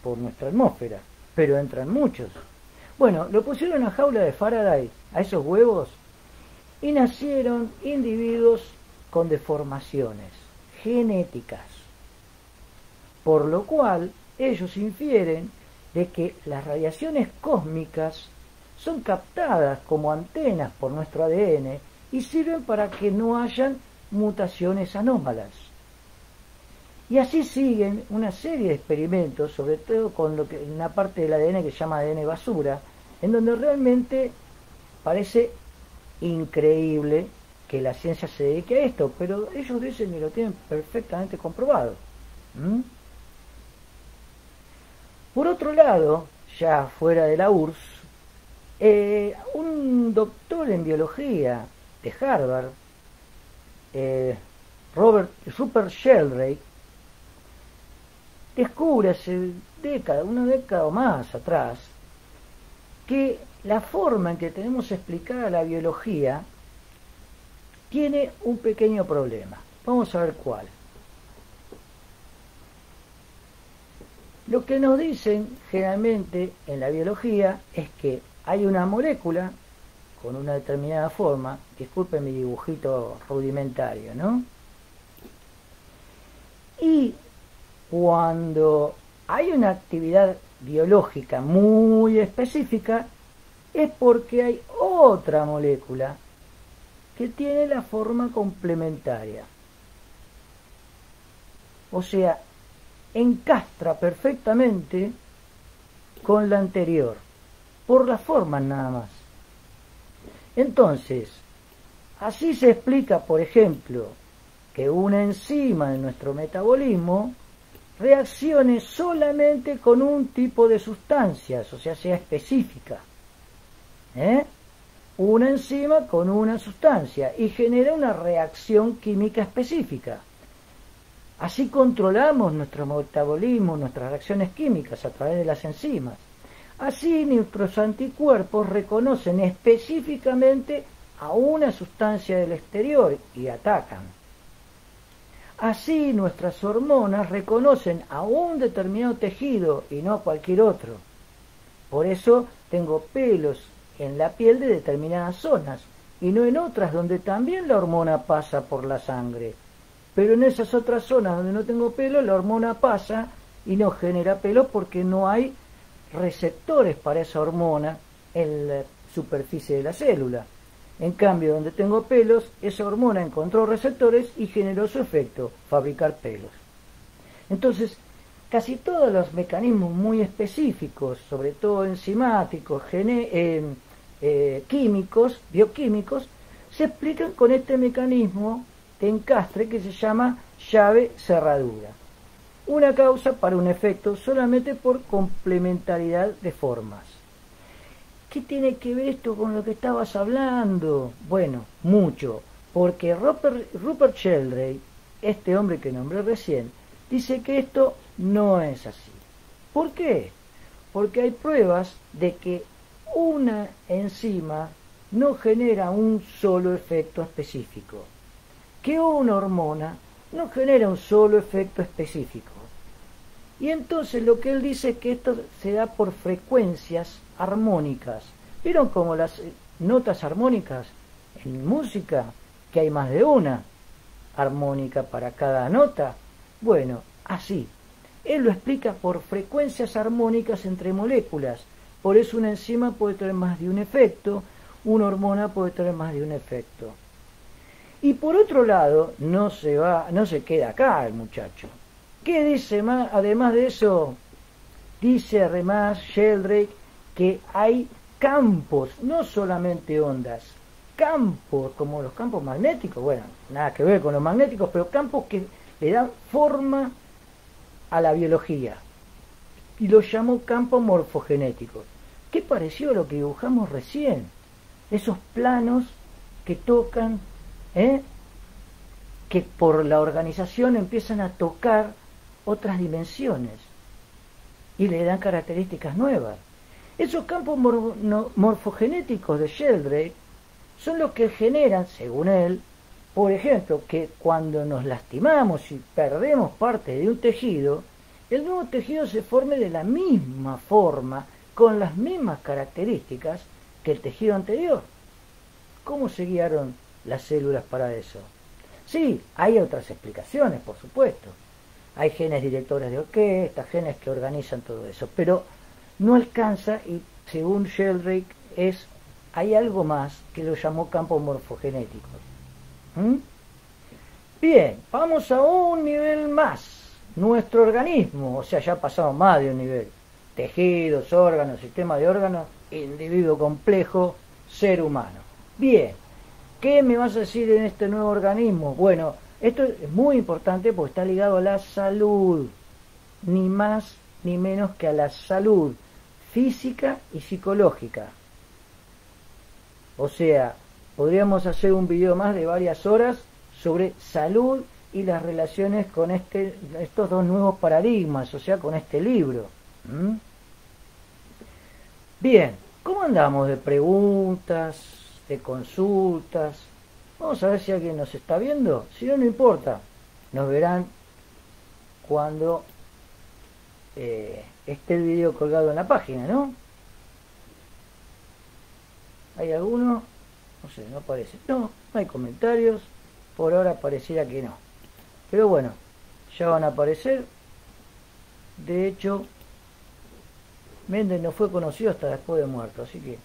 por nuestra atmósfera, pero entran muchos. Bueno, lo pusieron en una jaula de Faraday a esos huevos y nacieron individuos con deformaciones genéticas, por lo cual ellos infieren de que las radiaciones cósmicas son captadas como antenas por nuestro ADN y sirven para que no hayan mutaciones anómalas. Y así siguen una serie de experimentos, sobre todo con una parte del ADN que se llama ADN basura, en donde realmente parece increíble que la ciencia se dedique a esto, pero ellos dicen que lo tienen perfectamente comprobado. Por otro lado, ya fuera de la URSS, un doctor en biología de Harvard, Rupert Sheldrake, descubre hace una década o más atrás, que la forma en que tenemos explicada la biología tiene un pequeño problema. Vamos a ver cuál. Lo que nos dicen generalmente en la biología es que hay una molécula con una determinada forma, disculpen mi dibujito rudimentario, ¿no? Y cuando hay una actividad biológica muy específica, es porque hay otra molécula que tiene la forma complementaria. O sea, encastra perfectamente con la anterior, por las formas nada más. Entonces, así se explica, por ejemplo, que una enzima de nuestro metabolismo reaccione solamente con un tipo de sustancias, o sea específica. Una enzima con una sustancia y genera una reacción química específica. Así controlamos nuestro metabolismo, nuestras reacciones químicas a través de las enzimas. Así nuestros anticuerpos reconocen específicamente a una sustancia del exterior y atacan. Así nuestras hormonas reconocen a un determinado tejido y no a cualquier otro. Por eso tengo pelos en la piel de determinadas zonas y no en otras donde también la hormona pasa por la sangre. Pero en esas otras zonas donde no tengo pelo, la hormona pasa y no genera pelo porque no hay receptores para esa hormona en la superficie de la célula. En cambio, donde tengo pelos, esa hormona encontró receptores y generó su efecto, fabricar pelos. Entonces, casi todos los mecanismos muy específicos, sobre todo enzimáticos, químicos, bioquímicos, se explican con este mecanismo de encastre que se llama llave-cerradura. Una causa para un efecto solamente por complementariedad de formas. ¿Qué tiene que ver esto con lo que estabas hablando? Bueno, mucho, porque Rupert Sheldrake, este hombre que nombré recién, dice que esto no es así. ¿Por qué? Porque hay pruebas de que una enzima no genera un solo efecto específico, que una hormona no genera un solo efecto específico. Y entonces lo que él dice es que esto se da por frecuencias armónicas. ¿Vieron como las notas armónicas en música, que hay más de una armónica para cada nota? Bueno, así. Él lo explica por frecuencias armónicas entre moléculas. Por eso una enzima puede tener más de un efecto, una hormona puede tener más de un efecto. Y por otro lado, no se queda acá el muchacho. ¿Qué dice más? Además de eso, dice además Sheldrake que hay campos, no solamente ondas, campos como los campos magnéticos, bueno, nada que ver con los magnéticos, pero campos que le dan forma a la biología. Y lo llamó campos morfogenéticos. ¿Qué pareció a lo que dibujamos recién? Esos planos que tocan, que por la organización empiezan a tocar otras dimensiones y le dan características nuevas. Esos campos morfogenéticos de Sheldrake son los que generan, según él, por ejemplo, que cuando nos lastimamos y perdemos parte de un tejido, el nuevo tejido se forme de la misma forma, con las mismas características que el tejido anterior. ¿Cómo se guiaron las células para eso? Sí, hay otras explicaciones, por supuesto. Hay genes directores de orquesta, genes que organizan todo eso, pero no alcanza, y según Sheldrake hay algo más que lo llamó campos morfogenéticos. Bien, vamos a un nivel más. Nuestro organismo, o sea, ya ha pasado más de un nivel. Tejidos, órganos, sistema de órganos, individuo complejo, ser humano. Bien, ¿qué me vas a decir en este nuevo organismo? Bueno, esto es muy importante porque está ligado a la salud, ni más ni menos que a la salud física y psicológica. O sea, podríamos hacer un video más de varias horas sobre salud y las relaciones con estos dos nuevos paradigmas, o sea, con este libro. Bien, ¿cómo andamos de preguntas, de consultas? Vamos a ver si alguien nos está viendo. Si no, no importa. Nos verán cuando esté el video colgado en la página, ¿no? ¿Hay alguno? No sé, no aparece. No, no hay comentarios. Por ahora pareciera que no. Pero bueno, ya van a aparecer. De hecho, Méndez no fue conocido hasta después de muerto, así que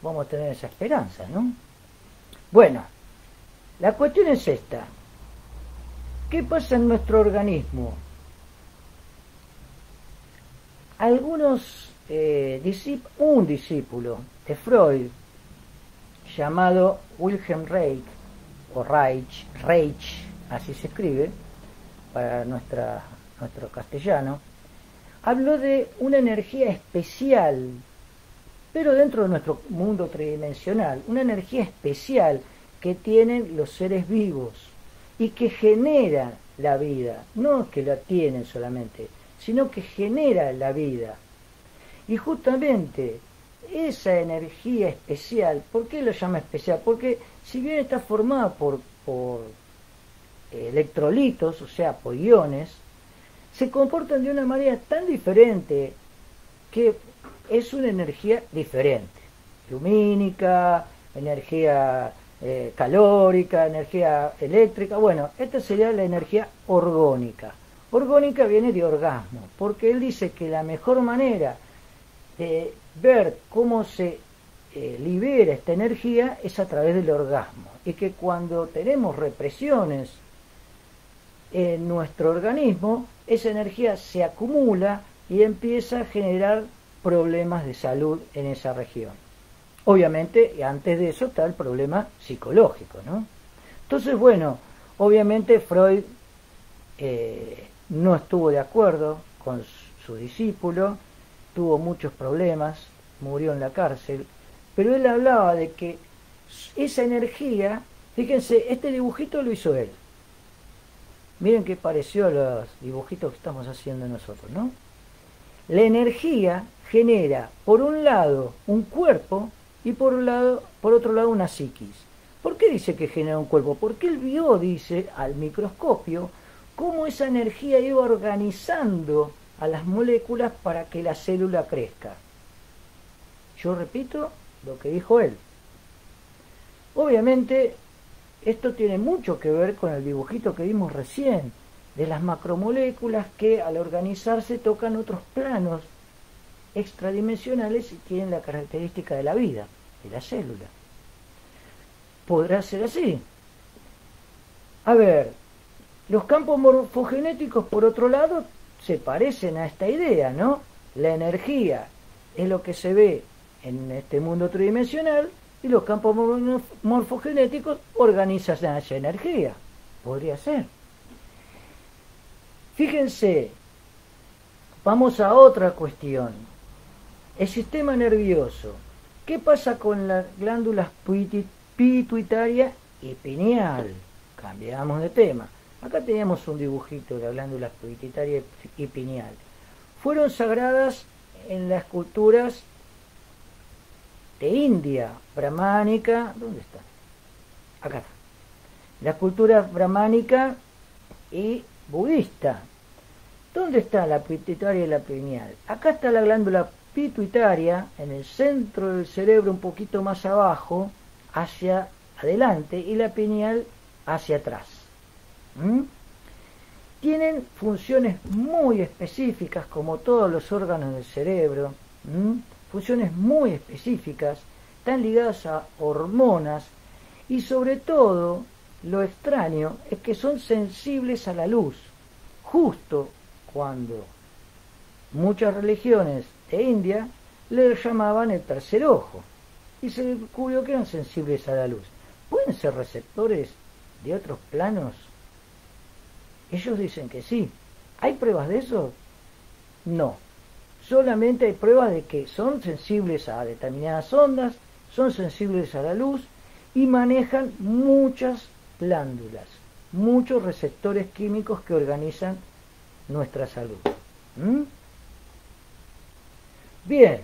vamos a tener esa esperanza, ¿no? Bueno, la cuestión es esta. ¿Qué pasa en nuestro organismo? Un discípulo de Freud, llamado Wilhelm Reich, o Reich, así se escribe, para nuestro castellano, habló de una energía especial, pero dentro de nuestro mundo tridimensional, una energía especial que tienen los seres vivos y que genera la vida, no que la tienen solamente, sino que genera la vida. Y justamente esa energía especial, ¿por qué lo llama especial? Porque si bien está formada por electrolitos, o sea, por iones, se comportan de una manera tan diferente que es una energía diferente. Lumínica, energía calórica, energía eléctrica. Bueno, esta sería la energía orgónica. Orgónica viene de orgasmo, porque él dice que la mejor manera de ver cómo se libera esta energía es a través del orgasmo, y que cuando tenemos represiones en nuestro organismo, esa energía se acumula y empieza a generar problemas de salud en esa región. Obviamente, antes de eso está el problema psicológico, ¿no? Entonces, bueno, obviamente Freud no estuvo de acuerdo con su discípulo, tuvo muchos problemas, murió en la cárcel, pero él hablaba de que esa energía, fíjense, este dibujito lo hizo él. Miren qué pareció a los dibujitos que estamos haciendo nosotros, ¿no? La energía genera, por un lado, un cuerpo y por otro lado, una psiquis. ¿Por qué dice que genera un cuerpo? Porque él vio, dice, al microscopio, cómo esa energía iba organizando a las moléculas para que la célula crezca. Yo repito lo que dijo él. Obviamente, esto tiene mucho que ver con el dibujito que vimos recién, de las macromoléculas que al organizarse tocan otros planos extradimensionales y tienen la característica de la vida, de la célula. ¿Podrá ser así? A ver, los campos morfogenéticos, por otro lado, se parecen a esta idea, ¿no? La energía es lo que se ve en este mundo tridimensional y los campos morfogenéticos organizan esa energía. Podría ser. Fíjense, vamos a otra cuestión. El sistema nervioso. ¿Qué pasa con las glándulas pituitaria y pineal? Cambiamos de tema. Acá teníamos un dibujito de la glándula pituitaria y pineal. Fueron sagradas en las culturas de India, brahmánica. ¿Dónde está? Acá está. Las culturas brahmánica y budista. ¿Dónde está la pituitaria y la pineal? Acá está la glándula pituitaria, en el centro del cerebro, un poquito más abajo, hacia adelante, y la pineal hacia atrás. Tienen funciones muy específicas, como todos los órganos del cerebro, funciones muy específicas, están ligadas a hormonas, y sobre todo, lo extraño es que son sensibles a la luz, justo cuando muchas religiones de India le llamaban el tercer ojo, y se descubrió que eran sensibles a la luz. ¿Pueden ser receptores de otros planos? Ellos dicen que sí. ¿Hay pruebas de eso? No. Solamente hay pruebas de que son sensibles a determinadas ondas, son sensibles a la luz y manejan muchas glándulas, muchos receptores químicos que organizan nuestra salud. Bien,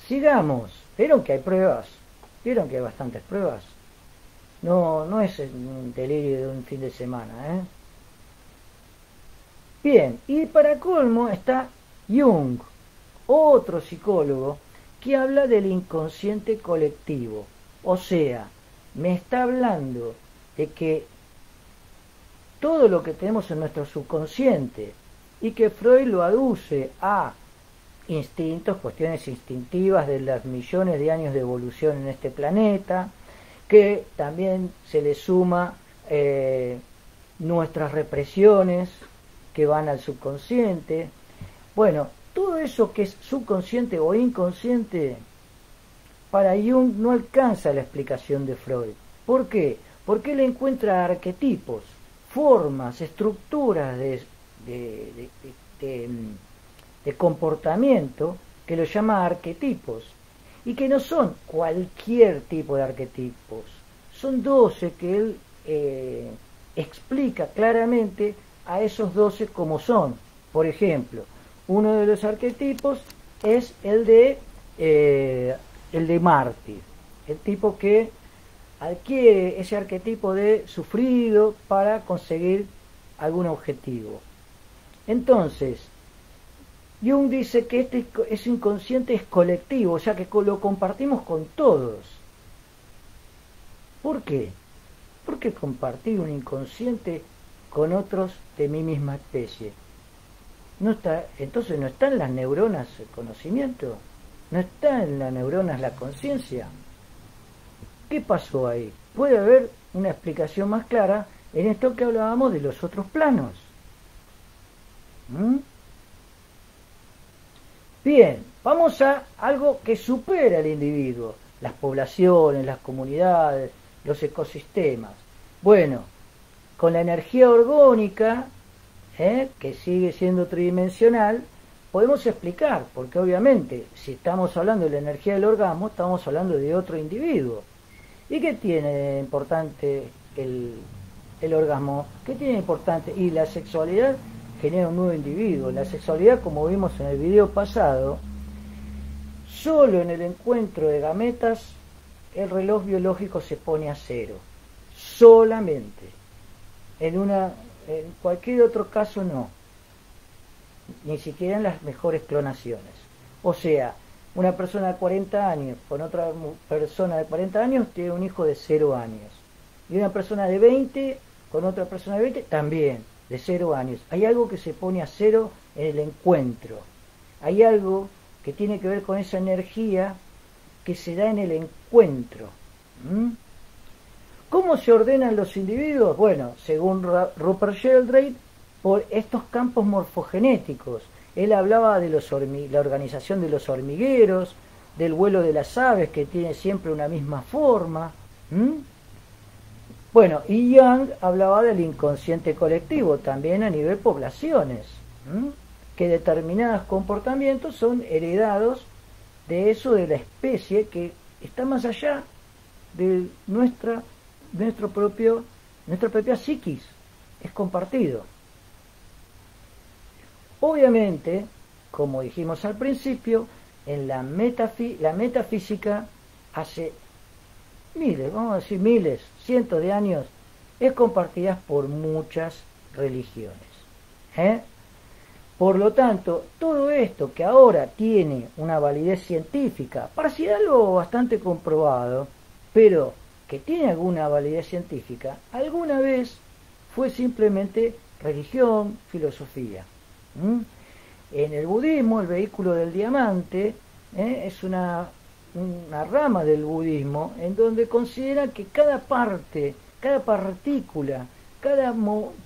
sigamos. ¿Vieron que hay pruebas? ¿Vieron que hay bastantes pruebas? No es un delirio de un fin de semana, Bien, y para colmo está Jung, otro psicólogo, que habla del inconsciente colectivo. O sea, me está hablando de que todo lo que tenemos en nuestro subconsciente, y que Freud lo aduce a instintos, cuestiones instintivas de los millones de años de evolución en este planeta, que también se le suma nuestras represiones que van al subconsciente. Bueno, todo eso que es subconsciente o inconsciente, para Jung no alcanza la explicación de Freud. ¿Por qué? Porque él encuentra arquetipos, formas, estructuras de comportamiento que lo llama arquetipos, y que no son cualquier tipo de arquetipos, son 12 que él explica claramente a esos 12 como son. Por ejemplo, uno de los arquetipos es el de mártir, el tipo que adquiere ese arquetipo de sufrido para conseguir algún objetivo. Entonces, Jung dice que ese inconsciente es colectivo, o sea que lo compartimos con todos. ¿Por qué? Porque compartir un inconsciente con otros de mi misma especie. Entonces no están las neuronas el conocimiento, no está en las neuronas la conciencia. ¿Qué pasó ahí? Puede haber una explicación más clara, en esto que hablábamos de los otros planos. ¿Mm? Bien, vamos a algo que supera al individuo, las poblaciones, las comunidades, los ecosistemas. Bueno, con la energía orgónica, que sigue siendo tridimensional, podemos explicar, porque obviamente si estamos hablando de la energía del orgasmo, estamos hablando de otro individuo. ¿Y qué tiene de importante el orgasmo? ¿Qué tiene de importante? Y la sexualidad genera un nuevo individuo. La sexualidad, como vimos en el video pasado, solo en el encuentro de gametas el reloj biológico se pone a cero. Solamente. En cualquier otro caso no. Ni siquiera en las mejores clonaciones. O sea, una persona de 40 años con otra persona de 40 años tiene un hijo de 0 años. Y una persona de 20 con otra persona de 20 también, de 0 años. Hay algo que se pone a cero en el encuentro. Hay algo que tiene que ver con esa energía que se da en el encuentro. ¿Cómo se ordenan los individuos? Bueno, según Rupert Sheldrake, por estos campos morfogenéticos. Él hablaba de la organización de los hormigueros, del vuelo de las aves, que tiene siempre una misma forma. Bueno, y Jung hablaba del inconsciente colectivo, también a nivel poblaciones, que determinados comportamientos son heredados de eso de la especie que está más allá de nuestra propia psiquis, es compartido. Obviamente, como dijimos al principio, en la metafísica hace miles, vamos a decir miles, cientos de años, es compartida por muchas religiones. Por lo tanto, todo esto que ahora tiene una validez científica, parcial bastante comprobado, pero que tiene alguna validez científica, alguna vez fue simplemente religión, filosofía. En el budismo, el vehículo del diamante es una rama del budismo en donde considera que cada parte, cada partícula, cada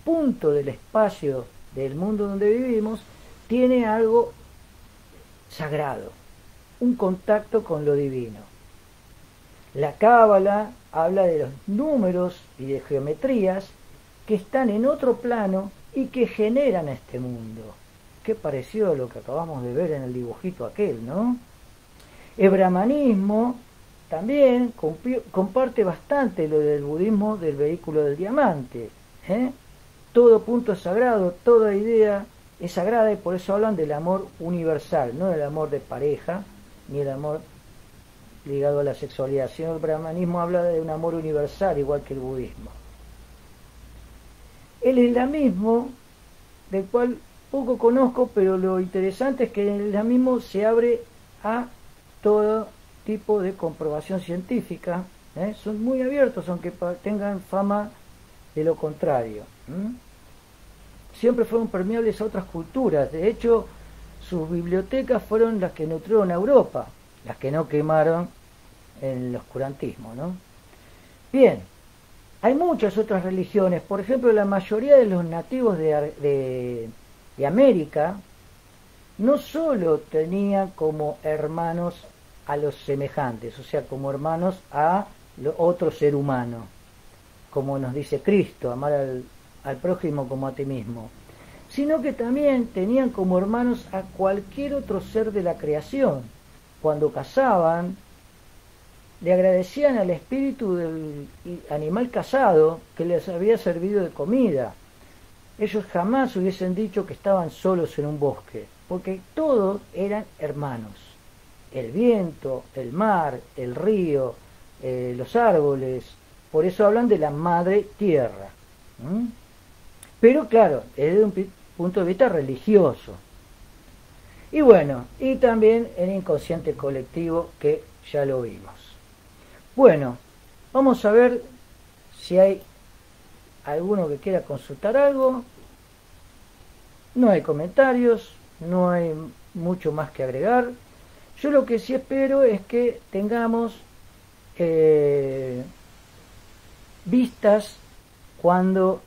punto del espacio del mundo donde vivimos tiene algo sagrado, un contacto con lo divino. La Cábala habla de los números y de geometrías que están en otro plano y que generan este mundo. Qué parecido a lo que acabamos de ver en el dibujito aquel, ¿no? El brahmanismo también comparte bastante lo del budismo del vehículo del diamante. Todo punto es sagrado, toda idea es sagrada, y por eso hablan del amor universal, no del amor de pareja, ni el amor ligado a la sexualidad, sino el brahmanismo habla de un amor universal, igual que el budismo. El islamismo, del cual poco conozco, pero lo interesante es que el islamismo se abre a todo tipo de comprobación científica, son muy abiertos, aunque tengan fama de lo contrario. Siempre fueron permeables a otras culturas. De hecho, sus bibliotecas fueron las que nutrieron a Europa, las que no quemaron en el oscurantismo, ¿no? Bien, hay muchas otras religiones. Por ejemplo, la mayoría de los nativos de América no solo tenían como hermanos a los semejantes, o sea, como hermanos a otro ser humano, como nos dice Cristo, amar al prójimo como a ti mismo, sino que también tenían como hermanos a cualquier otro ser de la creación. Cuando cazaban, le agradecían al espíritu del animal cazado que les había servido de comida. Ellos jamás hubiesen dicho que estaban solos en un bosque, porque todos eran hermanos. El viento, el mar, el río, los árboles, por eso hablan de la madre tierra. Pero claro, desde un punto de vista religioso. Y bueno, y también el inconsciente colectivo, que ya lo vimos. Bueno, vamos a ver si hay alguno que quiera consultar algo. No hay comentarios, no hay mucho más que agregar. Yo lo que sí espero es que tengamos vistas cuando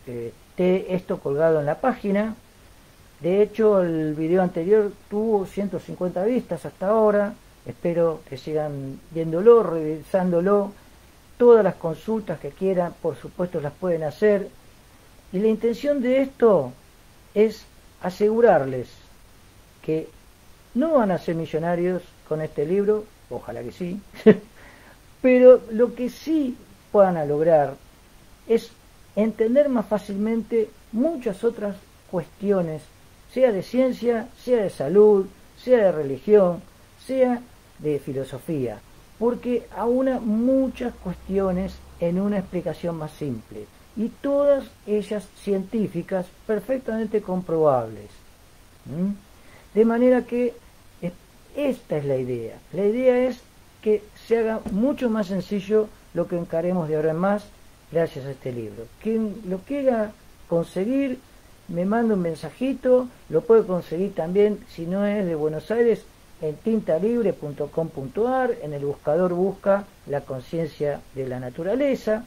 esté esto colgado en la página. De hecho, el video anterior tuvo 150 vistas hasta ahora. Espero que sigan viéndolo, revisándolo. Todas las consultas que quieran, por supuesto, las pueden hacer. Y la intención de esto es asegurarles que no van a ser millonarios con este libro, ojalá que sí, pero lo que sí puedan lograr es entender más fácilmente muchas otras cuestiones, sea de ciencia, sea de salud, sea de religión, sea de filosofía, porque aúna muchas cuestiones en una explicación más simple, y todas ellas científicas perfectamente comprobables. De manera que esta es la idea. La idea es que se haga mucho más sencillo lo que encaremos de ahora en más gracias a este libro. Quien lo quiera conseguir, me manda un mensajito, lo puede conseguir también, si no es de Buenos Aires, en tintalibre.com.ar, en el buscador busca La conciencia de la naturaleza.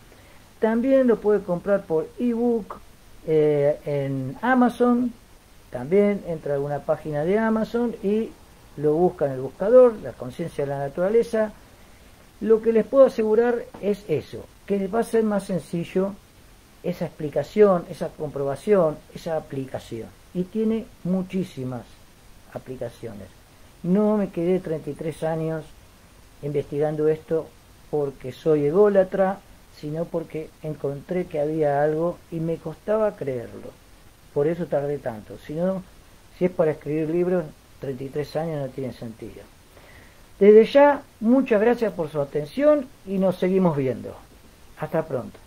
También lo puede comprar por ebook en Amazon. También entra a alguna página de Amazon y lo busca en el buscador, La conciencia de la naturaleza. Lo que les puedo asegurar es eso, que les va a ser más sencillo esa explicación, esa comprobación, esa aplicación. Y tiene muchísimas aplicaciones. No me quedé 33 años investigando esto porque soy ególatra, sino porque encontré que había algo y me costaba creerlo. Por eso tardé tanto. Si no, si es para escribir libros, 33 años no tiene sentido. Desde ya, muchas gracias por su atención y nos seguimos viendo. Hasta pronto.